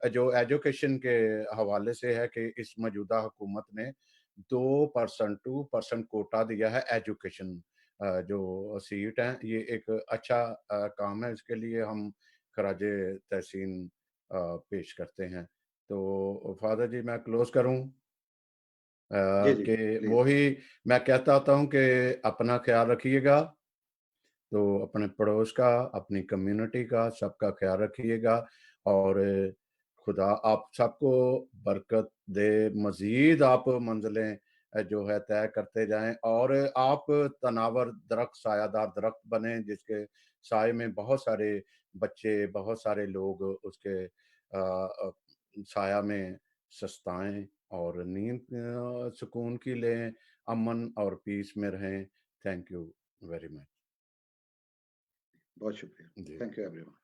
जो एजुकेशन के हवाले से है कि इस मौजूदा हुकूमत ने 2% कोटा दिया है एजुकेशन जो सीट हैं। ये एक अच्छा काम है, इसके लिए हम खराजे तहसीन पेश करते हैं। तो फादर जी मैं क्लोज करूं जी जी कि प्लीज। वही मैं कहता होता हूं कि अपना ख्याल रखिएगा, तो अपने पड़ोस का, अपनी कम्युनिटी का, सबका ख्याल रखिएगा। और खुदा आप सबको बरकत दे, मज़ीद आप मंज़िलें जो है तय करते जाएँ, और आप तनावर दरख्त, सायादार दरख्त बनें, जिसके साए में बहुत सारे बच्चे, बहुत सारे लोग उसके साया में सस्ताएँ और नींद सुकून की लें, अमन और पीस में रहें। Thank you very much. बहुत शुक्रिया। जी। Thank you everyone.